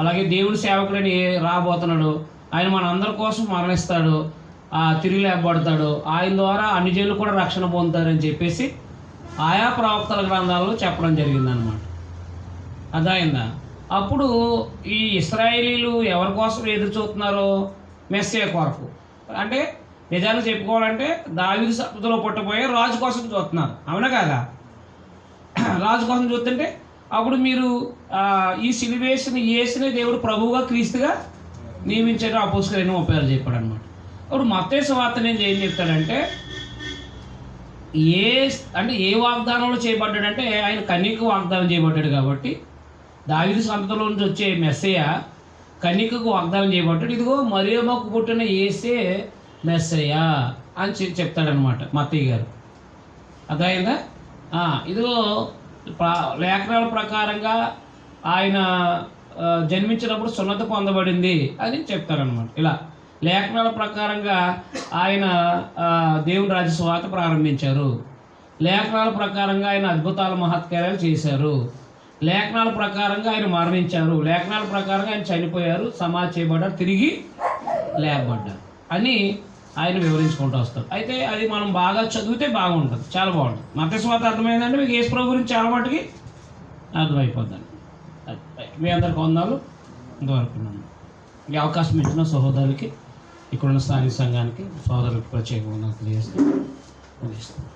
అలాగే దేవుడి సేవకుడని రాబోతున్నాడు, ఆయన మనందరి కోసం మరణిస్తాడు, తిరిగి లేపబడతాడు, ఆయన ద్వారా అన్ని జనులు కూడా రక్షణ పొందుతారని చెప్పేసి ఆయా ప్రవక్తల గ్రంథాలలో చెప్పడం జరిగిందనమాట. అదైందా? అప్పుడు ఈ ఇశ్రాయేలీలు ఎవరి కోసం ఎదురు చూస్తున్నారు? మెస్సియా కొరకు. అంటే నిజాన్ని చెప్పుకోవాలంటే దావీదు సంతతిలో పుట్టబోయే రాజు కోసం చూస్తున్నారు. అవునా కాదా? రాజు కోసం చూస్తుంటే అప్పుడు మీరు ఈ సిలువేసిన యేసునే దేవుడు ప్రభువుగా క్రీస్తుగా నియమించాడు. అపోస్తలులు 8:36 చెప్పాడు అనమాట. అప్పుడు మత్తయి సువార్త నుంచి ఏం చెప్తాడంటే, ఏ వాగ్దానంలో చేయబడ్డాడంటే ఆయన కన్యకకు వాగ్దానం చేయబడ్డాడు. కాబట్టి దావీదు సంతతిలో నుంచి వచ్చే మెస్సయ్య కన్యకకు వాగ్దానం చేయబడ్డాడు. ఇదిగో మరియమ్మకు పుట్టిన యేసే మెస్సయ్య అని చెప్తాడనమాట మత్తయి గారు. అర్థమైందా? ఇదిగో లేఖనాల ప్రకారంగా ఆయన జన్మించినప్పుడు సున్నతి పొందబడింది అని చెప్తారనమాట. ఇలా లేఖనాల ప్రకారంగా ఆయన దేవుని రాజ్య సువార్త ప్రారంభించారు. లేఖనాల ప్రకారంగా ఆయన అద్భుతాల మహత్కార్యాలు చేశారు. లేఖనాల ప్రకారంగా ఆయన మరణించారు. లేఖనాల ప్రకారంగా ఆయన చనిపోయారు, సమాధి చేయబడ్డారు, తిరిగి లేపబడ్డారు అని ఆయన వివరించుకుంటూ వస్తారు. అయితే అది మనం బాగా చదివితే బాగుంటుంది, చాలా బాగుంటుంది. మత్తయి సువార్త అర్థమైందంటే మీకు యేసుప్రభు గురించి చాలా మటుకి అర్థమైపోద్దండి. మీ అందరికి వందనాలు. ఇంతవరకు ఈ అవకాశం ఇచ్చిన సహోదరులకి, ఇక్కడున్న స్థానిక సంఘానికి, సోదరులకు ప్రత్యేకంగా తెలియజేస్తూ ముగిస్తాను.